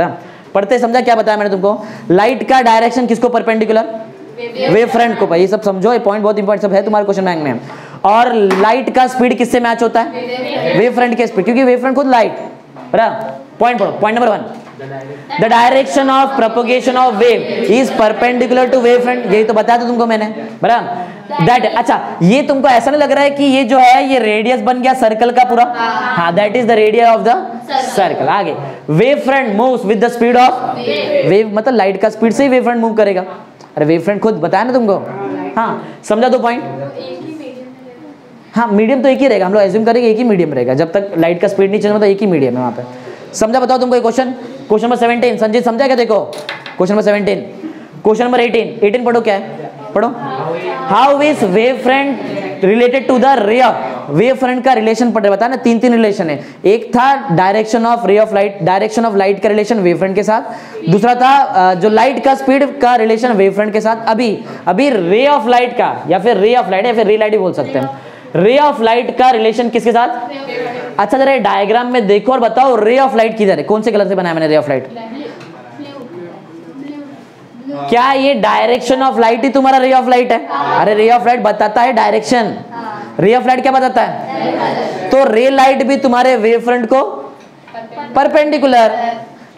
पढ़ते समझा? क्या बताया मैंने तुमको? लाइट का डायरेक्शन किसको परपेंडिकुलर? वेव फ्रंट को। भाई ये सब समझो, ये पॉइंट बहुत इंपॉर्टेंट सब है तुम्हारे क्वेश्चन बैंक में। और लाइट का स्पीड किससे मैच होता है? वेव फ्रंट के स्पीड, क्योंकि वेव फ्रंट खुद लाइट, बराबर। पॉइंट पढ़ो, point number 1, the direction of propagation of wave is perpendicular to wave front. यही तो बताया था तुमको मैंने, बराबर। दैट, अच्छा ये तुमको ऐसा नहीं लग रहा है कि ये जो है ये रेडियस बन गया सर्कल का पूरा? हाँ, that is the radius of the circle. आगे, wave front moves with the speed of wave, मतलब लाइट का स्पीड से ही वेव फ्रंट मूव करेगा। अरे वेव फ्रंट खुद बताया ना तुमको। हाँ, समझा दो पॉइंट? हाँ, मीडियम तो एक ही रहेगा, हम लोग एज्यूम करेंगे एक ही मीडियम रहेगा, जब तक लाइट का स्पीड नहीं चेंज होता एक ही मीडियम है वहां पे। समझा? बताओ तुमको क्वेश्चन, क्वेश्चन नंबर 17 संजीत समझा क्या? देखो क्वेश्चन नंबर 17, क्वेश्चन नंबर 18 पढ़ो, क्या है? पढ़ो। How is wave front related to the ray of? Wave front का रिलेशन पढ़ रहे, बता ना, तीन रिलेशन है। एक था direction of ray of light, direction of light का रिलेशन वेव फ्रंट के साथ। दूसरा था जो लाइट का स्पीड का रिलेशन वेव फ्रंट के साथ। अभी रे ऑफ लाइट का, या फिर रे ऑफ लाइट, या फिर रे लाइट भी बोल सकते हैं। रे ऑफ लाइट का रिलेशन किसके साथ? अच्छा जरा डायग्राम में देखो और बताओ रे ऑफ लाइट किधर है? कौन से कलर से बनाया मैंने रे ऑफ लाइट? क्या ये डायरेक्शन ऑफ लाइट ही तुम्हारा रे ऑफ लाइट है? अरे रे ऑफ लाइट बताता है डायरेक्शन, रे ऑफ लाइट क्या बताता है? तो रे लाइट भी तुम्हारे वेव फ्रंट को परपेंडिकुलर।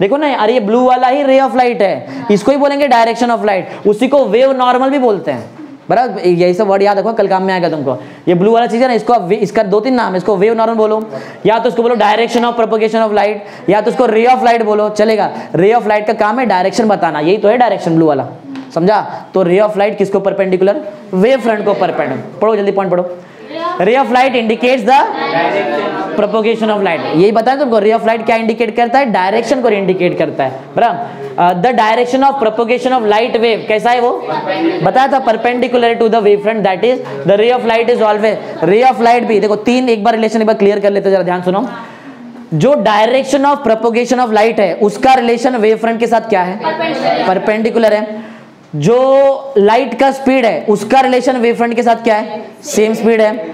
देखो ना, अरे ये ब्लू वाला ही रे ऑफ लाइट है, इसको ही बोलेंगे डायरेक्शन ऑफ लाइट, उसी को वेव नॉर्मल भी बोलते हैं, बराबर। यही सब वर्ड याद रखो, कल काम में आएगा तुमको। ये ब्लू वाला चीज है ना, इसको इसका 2-3 नाम है, इसको वेव नॉर्मल बोलो, या तो इसको बोलो direction of propagation of light, या तो इसको रे ऑफ लाइट बोलो, चलेगा। रे ऑफ लाइट का काम है डायरेक्शन बताना, यही तो है डायरेक्शन ब्लू वाला, समझा? तो रे ऑफ लाइट किसको परपेंडिकुलर? वेव फ्रंट को परपेंडिकुलर। पढ़ो जल्दी, पॉइंट पढ़ो। रे of light indicates the propagation of light, यही बताया तुमको। रे ऑफ लाइट क्या इंडिकेट करता है? डायरेक्शन को इंडिकेट करता है, बराबर। The direction of propagation of light wave कैसा है वो बताया था? Perpendicular to the wave front, that is the ray of light is always. Ray of light भी देखो तीन, एक बार रिलेशन एक बार क्लियर कर लेते, जरा ध्यान सुनो। जो direction of propagation of light है उसका रिलेशन वेव फ्रंट के साथ क्या है? परपेंडिकुलर है। जो लाइट का स्पीड है उसका रिलेशन वेव फ्रंट के साथ क्या है? सेम स्पीड है।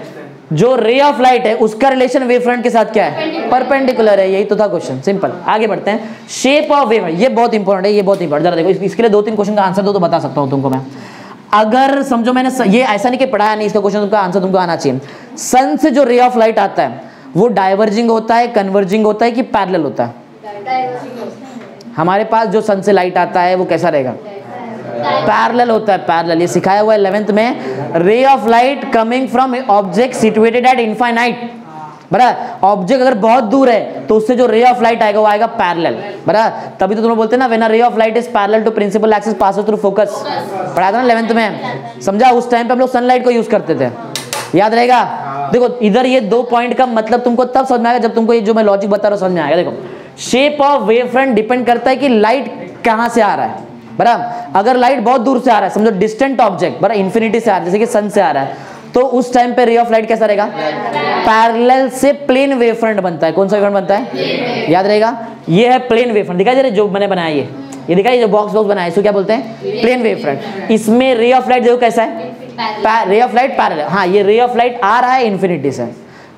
जो रे ऑफ लाइट है उसका रिलेशन वेव फ्रंट के साथ क्या है? परपेंडिकुलर है। यही तो था क्वेश्चन, सिंपल। आगे बढ़ते हैं। शेप ऑफ वेव, ये बहुत इंपॉर्टेंट है, ये बहुत इंपॉर्टेंट। जरा देखो, इसके लिए 2-3 क्वेश्चन का आंसर दो तो बता सकता हूं तुमको मैं। अगर समझो मैंने ये ऐसा नहीं कि पढ़ाया नहीं, इसका क्वेश्चन तुमका आंसर तुमको आना चाहिए। सन से जो रे ऑफ लाइट आता है वो डाइवर्जिंग होता है, कन्वर्जिंग होता है कि पैरेलल होता है? हमारे पास जो सन से लाइट आता है वो कैसा रहेगा? पैरेलल होता है, पैरेलल। ये सिखाया हुआ है 11th में। रे of light coming from object situated at infinite, बराबर। ऑब्जेक्ट अगर बहुत दूर है तो उससे जो रे ऑफ लाइट आएगा वो आएगा पैरेलल, बराबर। तभी तो तुम लोग बोलते हैं ना, when a ray of light is parallel to principal axis passes through focus, पढ़ाया था ना 11th में, समझा? उस टाइम पे हम लोग सनलाइट को यूज करते थे, याद रहेगा? देखो इधर ये 2 पॉइंट का मतलब तुमको तब समझ में आएगा जब तुमको ये जो मैं लॉजिक बता रहा हूं समझ में आएगा। देखो, shape of wave front depend करता है कि लाइट कहां से आ रहा है, बराबर। अगर लाइट बहुत दूर से आ रहा है, समझो डिस्टेंट ऑब्जेक्ट, बराबर, इन्फिनिटी से आ रहा है, जैसे कि सन से आ रहा है, तो उस टाइम पे रे ऑफ लाइट कैसा रहेगा? पैरेलल से प्लेन वेव फ्रंट बनता है। कौन सा वेव फ्रंट बनता है? याद रहेगा, ये है प्लेन वेव फ्रंट। दिखाई दे रहा है जो मैंने बनाया, ये दिखाई, जो बॉक्स बनाया इसको क्या बोलते हैं? Plane wave front. इसमें रे ऑफ लाइट देखो कैसा है? रे ऑफ लाइट पैरेलल। हाँ, ये रे ऑफ लाइट आ रहा है इन्फिनिटी से।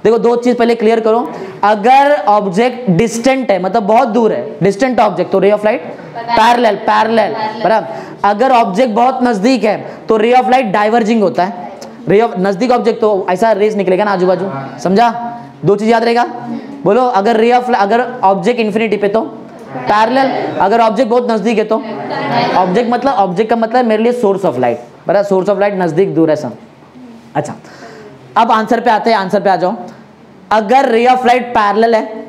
देखो 2 चीज पहले क्लियर करो। अगर ऑब्जेक्ट डिस्टेंट है, मतलब बहुत दूर है, डिस्टेंट ऑब्जेक्ट, तो रे ऑफ लाइट पैरेलल, बराबर। अगर ऑब्जेक्ट बहुत नजदीक है तो रे ऑफ लाइट डाइवर्जिंग होता है, रे ऑफ नजदीक ऑब्जेक्ट तो ऐसा रेस निकलेगा ना आजू बाजू, समझा? दो चीज याद रहेगा, बोलो अगर रे ऑफ, अगर ऑब्जेक्ट इन्फिनिटी पे तो पैरेलल, अगर ऑब्जेक्ट बहुत नजदीक है तो ऑब्जेक्ट, मतलब ऑब्जेक्ट का मतलब मेरे लिए सोर्स ऑफ लाइट, बराबर? सोर्स ऑफ लाइट नजदीक दूर है सब। अच्छा अब आंसर पे आते हैं, आंसर पे आ जाओ। अगर रे ऑफ लाइट पैरेलल है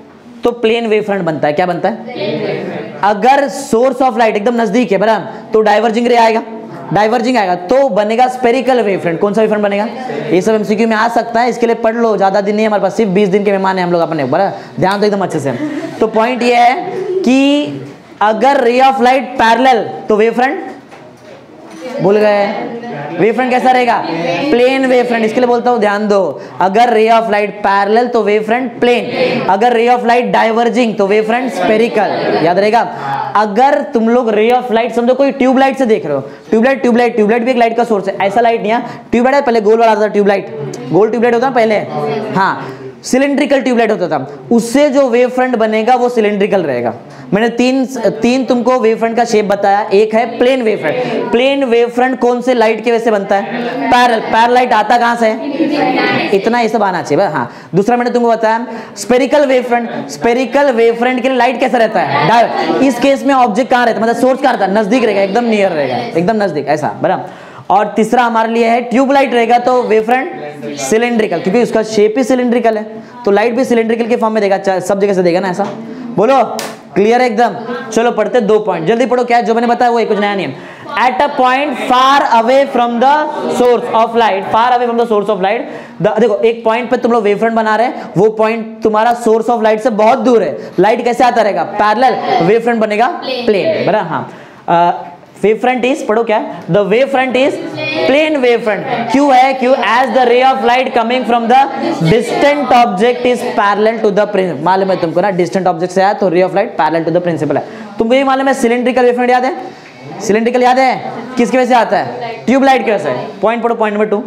तो प्लेन वेव फ्रंट बनता है, क्या बनता है? अगर सोर्स ऑफ लाइट एकदम नजदीक है बराबर तो डाइवर्जिंग रे आएगा, डाइवर्जिंग आएगा तो बनेगा स्पेरिकल वेव फ्रंट। कौन सा वेव फ्रंट बनेगा? ये सब एमसीक्यू में आ सकता है, इसके लिए पढ़ लो, ज्यादा दिन नहीं है हमारे पास, सिर्फ 20 दिन के मेहमान हैं हम लोग अपने, बराबर? ध्यान दो एकदम अच्छे से। तो पॉइंट ये है कि अगर रे ऑफ लाइट पैरेलल तो वेव फ्रंट, भूल गए, वेव फ्रंट कैसा रहेगा? Plane wave front. इसके लिए बोलता हूं ध्यान दो, अगर रे ऑफ लाइट पैरेलल तो वेव फ्रंट प्लेन, अगर रे ऑफ लाइट डाइवर्जिंग तो वेव फ्रंट स्फेरिकल, याद रहेगा। अगर तुम लोग रे ऑफ लाइट समझो कोई ट्यूबलाइट से देख रहे हो, ट्यूबलाइट भी एक लाइट का सोर्स है, ऐसा लाइट नहीं है, ट्यूबलाइट है पहले गोल वाला था, ट्यूबलाइट गोल ट्यूबलाइट होता है पहले, हाँ सिलिंड्रिकल ट्यूबलाइट होता था, उससे जो वेव फ्रंट बनेगा वो सिलिंड्रिकल रहेगा। मैंने तीन तुमको वेव फ्रंट का शेप बताया, एक है plane wave front. Plane wave front कौन से लाइट की वजह से बनता है? पैरेलल। पैरेलल लाइट आता कहां से है? इतना ये सब आना चाहिए, हाँ। दूसरा मैंने तुमको बताया spherical wave front. Spherical wave front के लिए लाइट कैसा रहता है? इस केस में ऑब्जेक्ट कहां रहता है, मतलब सोर्स कहां रहता है? नजदीक रहेगा, एकदम नियर रहेगा, एकदम नजदीक, ऐसा, बराबर। और तीसरा हमारे लिए है ट्यूबलाइट रहेगा तो वेव फ्रंट सिलिंड्रिकल, क्योंकि उसका शेप ही सिलिंड्रिकल है, तो लाइट भी सिलिंड्रिकल के फॉर्म में देगा, सब जगह से देगा ना, ऐसा। बोलो क्लियर है एकदम? चलो पढ़ते 2 पॉइंट, जल्दी पढ़ो। क्या है जो मैंने बताया वो कुछ नया नहीं है। At a point far away from the source of light, far away from the source of light, देखो एक पॉइंट पे तुम लोग वेव फ्रंट बना रहे हैं, वो पॉइंट तुम्हारा सोर्स ऑफ लाइट से बहुत दूर है, लाइट कैसे आता रहेगा? पैरेलल, वेव फ्रंट बनेगा प्लेन, बराबर? हाँ, वेव फ्रंट इज, पढ़ो क्या है? The wave front is plane wave front. क्यों है? क्यों? As the ray of light coming from the distant object is parallel to the principal. मालूम है तुमको ना, डिस्टेंट ऑब्जेक्ट से आया तो ray of light parallel to the principal है। तुमको ये मालूम है सिलिंड्रिकल वेव फ्रंट याद है? सिलिंड्रिकल याद है? किसकी वजह से आता है? ट्यूबलाइट की वजह से। पॉइंट पढ़ो, point number 2।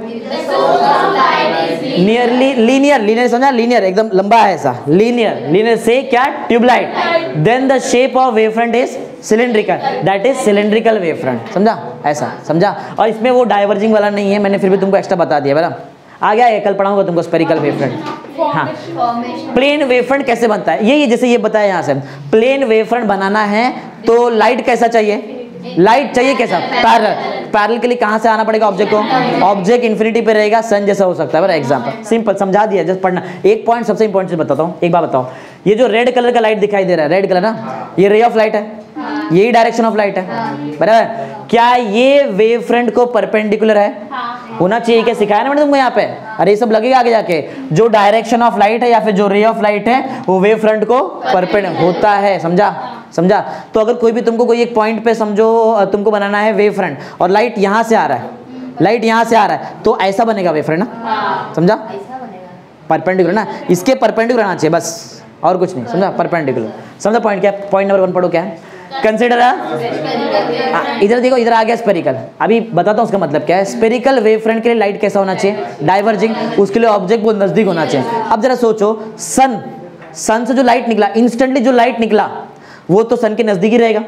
Nearly linear, linear समझा? लीनियर एकदम लंबा है ऐसा, लीनियर, लीनियर से क्या? Tubelight. Then the shape of wave front is cylindrical, that is cylindrical wave front, समझा? ऐसा समझा? और इसमें वो डाइवर्जिंग वाला नहीं है, मैंने फिर भी तुमको एक्स्ट्रा बता दिया, बराबर? आ गया है, कल पढ़ाऊंगा तुमको स्पेरिकल वेव फ्रंट। हाँ, प्लेन वेव फ्रंट कैसे बनता है? ये जैसे ये बताया यहाँ से, प्लेन वेव फ्रंट बनाना है तो लाइट कैसा चाहिए? लाइट चाहिए कैसा? पैरेलल। पैरेलल के लिए कहां से आना पड़ेगा ऑब्जेक्ट को? ऑब्जेक्ट इन्फिनिटी पे रहेगा, सन जैसा हो सकता है, बराबर? एग्जांपल सिंपल समझा दिया, जस्ट पढ़ना। एक पॉइंट सबसे इंपॉर्टेंट चीज बताता हूं, एक बात बताओ, ये जो रेड कलर का लाइट दिखाई दे रहा है, रेड कलर ना, ये रे ऑफ लाइट है, यही डायरेक्शन ऑफ लाइट है, बराबर? क्या ये वेव फ्रंट को परपेंडिकुलर है? होना चाहिए, क्या सिखाया ना मैंने तुमको यहाँ पे? अरे ये सब लगेगा आगे जाके, जो डायरेक्शन ऑफ लाइट है या फिर जो रे ऑफ लाइट है वो वेव फ्रंट को परपेंडिकुलर होता है, समझा? समझा? तो अगर कोई भी तुमको कोई एक पॉइंट पे समझो तुमको बनाना है वेव फ्रंट और लाइट यहां से आ रहा है, लाइट यहां से आ रहा है, तो ऐसा बनेगा वेव फ्रंट ना, समझा? परपेंडिकुलर ना, इसके परपेंडिकुलर आना चाहिए बस, और कुछ नहीं, समझा? परपेंडिकुलर, समझा? पॉइंट क्या? पॉइंट नंबर 1 पढ़ो क्या है? कंसिडर, इधर देखो, इधर आ गया स्पेरिकल। अभी बताता हूं उसका मतलब क्या है। स्पेरिकल वेव फ्रंट के लिए लाइट कैसा होना चाहिए? डाइवर्जिंग, उसके लिए ऑब्जेक्ट बहुत नजदीक होना चाहिए। अब जरा सोचो, सन से जो लाइट निकला, इंस्टेंटली जो लाइट निकला वो तो सन के नजदीक ही रहेगा,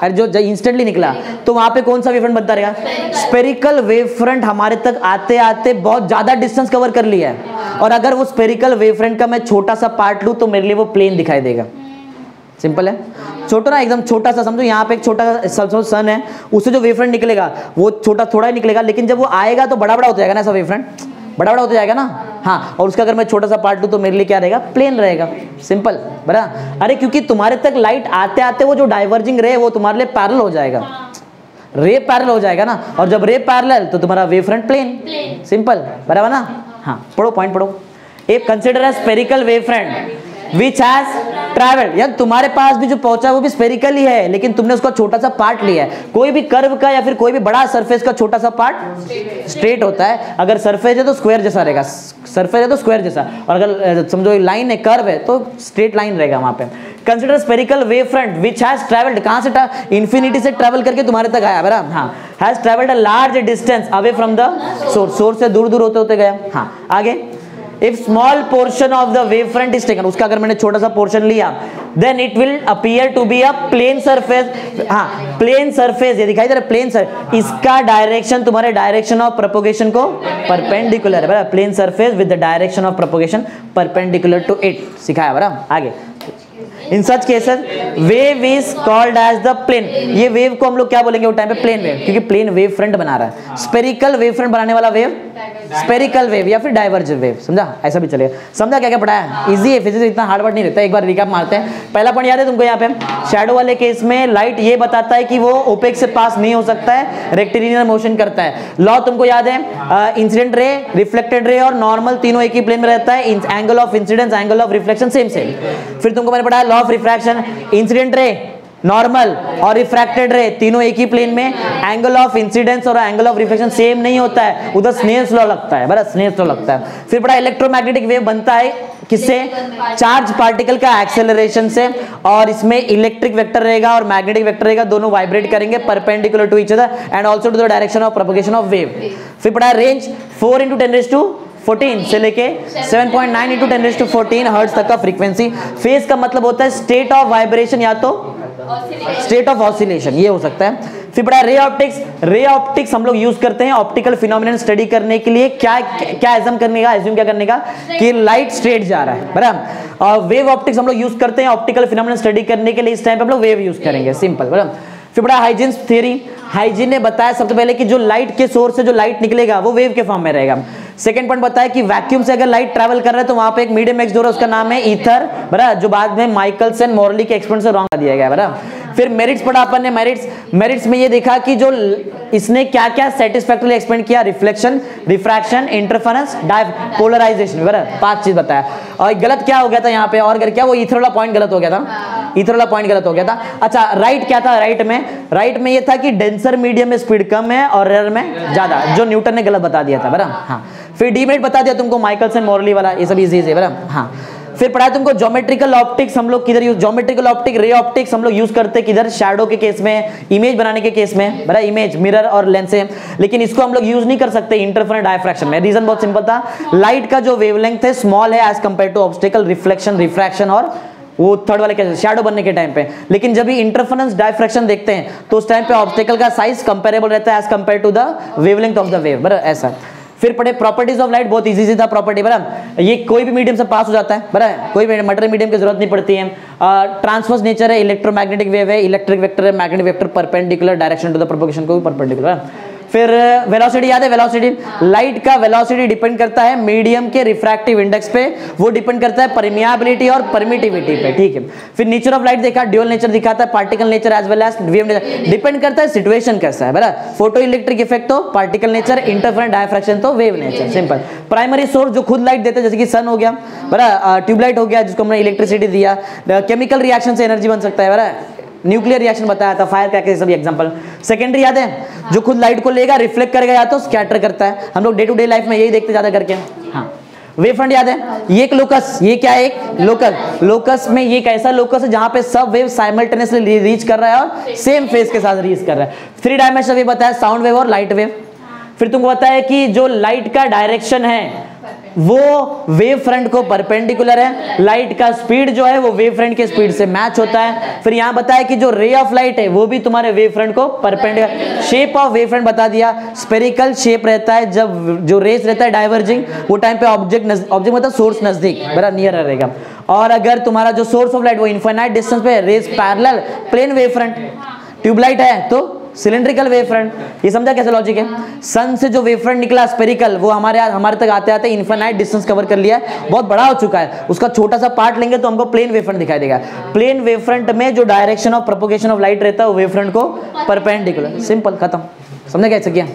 अरे जो इंस्टेंटली निकला, तो वहां पे कौन सा वेव फ्रंट बनता रहेगा? स्पेरिकल वेव फ्रंट हमारे तक आते आते बहुत ज्यादा डिस्टेंस कवर कर लिया है, और अगर वो स्पेरिकल वेव फ्रंट का मैं छोटा सा पार्ट लूं तो मेरे लिए वो प्लेन दिखाई देगा। सिंपल है, छोटा ना, एकदम छोटा सा समझो, यहाँ पे एक छोटा सन है, उससे जो वेव फ्रंट निकलेगा वो छोटा थोड़ा ही निकलेगा, लेकिन जब वो आएगा तो बड़ा बड़ा होता जाएगा ना, ऐसा वेव फ्रंट बड़ा बड़ा होता जाएगा ना, हाँ, और उसका अगर मैं छोटा सा पार्ट लूं तो मेरे लिए क्या रहेगा? प्लेन रहेगा। सिंपल, बराबर? अरे क्योंकि तुम्हारे तक लाइट आते आते वो जो डाइवर्जिंग रे वो तुम्हारे लिए पैरेलल हो जाएगा, रे पैरेलल हो जाएगा ना, और जब रे पैरेलल तो तुम्हारा वेव फ्रंट प्लेन। सिंपल, बराबर ना? हाँ, पढ़ो पॉइंट पढ़ो। एक consider a spherical wave front which has travelled, यार तुम्हारे पास भी जो पहुंचा वो भी स्पेरिकल ही है, लेकिन तुमने उसका छोटा सा पार्ट लिया है। कोई भी कर्व का या फिर कोई भी बड़ा सरफेस का छोटा सा पार्ट स्ट्रेट होता है, अगर सरफेस है तो स्क्वायर जैसा रहेगा, सरफेस है तो स्क्वायर जैसा, और अगर समझो लाइन है, कर्व है, तो स्ट्रेट लाइन रहेगा वहां पे। Consider spherical wave front which has travelled, कहां से? इंफिनिटी से ट्रैवल करके तुम्हारे तक आया, बराबर? हाँ, has travelled a large distance away from the source, source से दूर दूर होते होते गया। हाँ, आगे if small portion of the wave front is taken, उसका अगर मैंने छोटा सा पोर्शन लिया, then it will appear to be a plane surface. हाँ, प्लेन सरफेस, ये दिखाई दे रहा है प्लेन सरफेस, इसका डायरेक्शन तुम्हारे डायरेक्शन ऑफ प्रोपोगेशन को परपेंडिकुलर है, बराबर, plane surface with the direction of propagation perpendicular to it, सिखाया, बराबर। आगे, in such cases wave is called as the plane, ये वेव को हम लोग क्या बोलेंगे वो टाइम पे, प्लेन वेव, क्योंकि प्लेन वेव फ्रंट बना रहा है। स्पेरिकल वेव फ्रंट बनाने वाला वेव स्पेरिकल वेव या फिर डाइवर्जेंट वेव, समझा, ऐसा भी चलेगा। समझा क्या क्या पढ़ा है, इजी है, फिजिक्स इतना हार्ड वर्ड नहीं रहता। एक बार रिकैप मारते हैं। पहला पॉइंट याद है तुमको, यहाँ पे शैडो वाले केस में लाइट ये बताता है कि वो ओपेक से पास नहीं हो सकता है, रेक्टिलिनियर मोशन करता है। लॉ तुमको याद है, इंसिडेंट रे, रिफ्लेक्टेड रे और नॉर्मल तीनों एक ही प्लेन में रहता है। Angle of incidence, angle of reflection same same. फिर तुमको मैंने पढ़ा law of refraction, incident ray, normal और रिफ्रैक्टेड रे तीनों एक ही प्लेन में, एंगल ऑफ इंसिडेंस और एंगल ऑफ रिफ्लेक्शन सेम नहीं होता है, उधर स्नेल्स लॉ लगता है, बराबर, स्नेल्स लॉ लगता है। फिर बड़ा इलेक्ट्रोमैग्नेटिक वेव बनता है किससे, चार्ज पार्टिकल का एक्सेलरेशन से, और इसमें इलेक्ट्रिक वेक्टर रहेगा और मैग्नेटिक वेक्टर रहेगा, दोनों वाइब्रेट करेंगे perpendicular to each other and also to the direction of propagation of wave. फिर बड़ा रेंज 4 × 10⁻14 से लेके 7.9 × 10⁻14 हर्ट्ज तक का फ्रीक्वेंसी। फेज का मतलब होता है स्टेट ऑफ वाइब्रेशन या तो स्टेट ऑफ ऑसिलेशन, ये हो सकता है। फिर बड़ा रे ऑप्टिक्स, रे ऑप्टिक्स हम लोग यूज करते हैं ऑप्टिकल फिनोमेनन स्टडी करने के लिए। क्या क्या एज्यूम करने का, एज्यूम क्या करने का कि लाइट स्ट्रेट जा रहा है, बराबर। और वेव ऑप्टिक्स हम लोग यूज करते हैं ऑप्टिकल फिनोमेनन स्टडी करने के लिए, इस टाइम पे हम लोग वेव यूज करेंगे, सिंपल, बराबर। फिर बड़ा हाइजीन थ्योरी, हाइजीन ने बताया सबसे पहले कि जो लाइट के सोर्स से जो लाइट निकलेगा वो वेव के फॉर्म में रहेगा। सेकंड पॉइंट बताया कि वैक्यूम से अगर लाइट ट्रैवल कर रहा है तो वहां पे एक मीडियम एक्स जो है उसका नाम है ईथर, बराबर, जो बाद में माइकलसन मोरली के एक्सपेरिमेंट से रॉन्ग दिया गया, बराबर। फिर मेरिट्स पढ़ा अपन ने, मेरिट्स में ये देखा कि जो इसने क्या क्या सेटिस्फैक्टरली एक्सप्लेन किया, रिफ्लेक्शन, रिफ्रैक्शन, इंटरफेरेंस, पोलराइजेशन, बराबर, 5 चीज बताया। और गलत क्या हो गया था यहाँ पे, और क्या वो ईथर वाला पॉइंट गलत हो गया था, ईथर वाला पॉइंट गलत हो गया था। अच्छा, राइट क्या था, राइट में ये था कि डेंसर मीडियम में स्पीड कम है और रेयर में ज्यादा, जो न्यूटन ने गलत बता दिया था, बराबर। हाँ, फिर डीमेरिट बता दिया तुमको माइकलसन मोरली वाला, ये सब इजी है, बराबर। हाँ, फिर पढ़ा तुमको ज्योमेट्रिकल ऑप्टिक्स हम लोग किधर use, geometrical optic, ray optics हम लोग यूज करते हैं किधर, शैडो के केस में, इमेज बनाने के केस में, बड़ा इमेज, मिरर और लेंस है। लेकिन इसको हम लोग यूज नहीं कर सकते इंटरफेरेंस डायफ्रैक्शन में। रीजन बहुत सिंपल था, लाइट का जो वेवलेंथ है स्मॉल है as compare to obstacle, reflection, refraction और वो थर्ड वाले केस शैडो बनने के टाइम पे। लेकिन जब भी इंटरफेरेंस डायफ्रैक्शन देखते हैं तो उस टाइम पे ऑब्स्टिकल का साइज कंपेरेबल रहता है as compare to the wavelength of the wave, बराबर, ऐसा। फिर पढ़े प्रॉपर्टीज ऑफ लाइट, बहुत इजी था प्रॉपर्टी, बराबर, ये कोई भी मीडियम से पास हो जाता है, बराबर, कोई भी मटेरियल मीडियम की जरूरत नहीं पड़ती है। ट्रांसवर्स नेचर है, इलेक्ट्रोमैग्नेटिक वेव है, इलेक्ट्रिक वेक्टर है, magnetic vector perpendicular direction to the propagation को परपेंडिकुलर। फिर वेलोसिटी याद है, वेलोसिटी, लाइट का वेलोसिटी डिपेंड करता है मीडियम के रिफ्रैक्टिव इंडेक्स पे, वो डिपेंड करता है परमियाबिलिटी और परमिटिविटी पे, ठीक है। फिर नेचर ऑफ लाइट देखा, ड्यूअल नेचर दिखाता है, particle nature as well as wave nature, depend करता है सिचुएशन कैसा है, बराबर। फोटो इलेक्ट्रिक इफेक्ट तो पार्टिकल नेचर, इंटरफेरेंस डायफ्रैक्शन तो wave nature, simple. Primary source जो खुद लाइट देते हैं, जैसे कि सन हो गया, बराबर, ट्यूबलाइट हो गया जिसको हमने इलेक्ट्रिसिटी दिया, केमिकल रिएक्शन से एनर्जी बन सकता है, बराबर, न्यूक्लियर रिएक्शन बताया था, फायर क्रैकर, सभी एग्जांपल। सेकेंडरी याद है, जो खुद लाइट को लेगा, रिफ्लेक्ट करेगा या तो स्कैटर करता है, हम लोग डे टू डे लाइफ में यही देखते ज्यादा करके। हाँ, वेव फ्रंट याद है, ये एक लोकस, ये क्या है, एक लोकल, लोकस में ये कैसा लोकस है जहां पे सब वेव साइमल्टेनियसली रीच कर रहा है और सेम फेज के साथ रीच कर रहा है। 3 डायमेंशनल वेव बताया, साउंड वेव और लाइट वेव। फिर तुमको बताया कि जो लाइट का डायरेक्शन है वो वेव फ्रंट को परपेंडिकुलर है, लाइट का स्पीड जो है वो वेव फ्रंट के स्पीड से मैच होता है। फिर यहां बताया कि जो रे ऑफ लाइट है वो भी तुम्हारे वेव फ्रंट को perpendicular, shape of wave front बता दिया, स्फेरिकल शेप रहता है, जब जो रेस रहता है डाइवर्जिंग वो टाइम पे ऑब्जेक्ट मतलब सोर्स नजदीक, बड़ा नियर रहेगा। और अगर तुम्हारा जो सोर्स ऑफ लाइट वो इनफाइनाइट डिस्टेंस पे, rays parallel, plane wave front, tubelight है तो सिलेंड्रिकल वेव फ्रंट, ये समझा कैसे लॉजिक है। सन से जो वेव फ्रंट निकला स्पेरिकल, वो हमारे तक आते आते इनफाइनाइट डिस्टेंस कवर कर लिया है, बहुत बड़ा हो चुका है, उसका छोटा सा पार्ट लेंगे तो हमको प्लेन वेव फ्रंट दिखाई देगा। प्लेन वेव फ्रंट में जो direction of propagation of light रहता है वो वेव फ्रंट को परपेंडिकुलर, सिंपल, खत्म, समझे कैसे किया।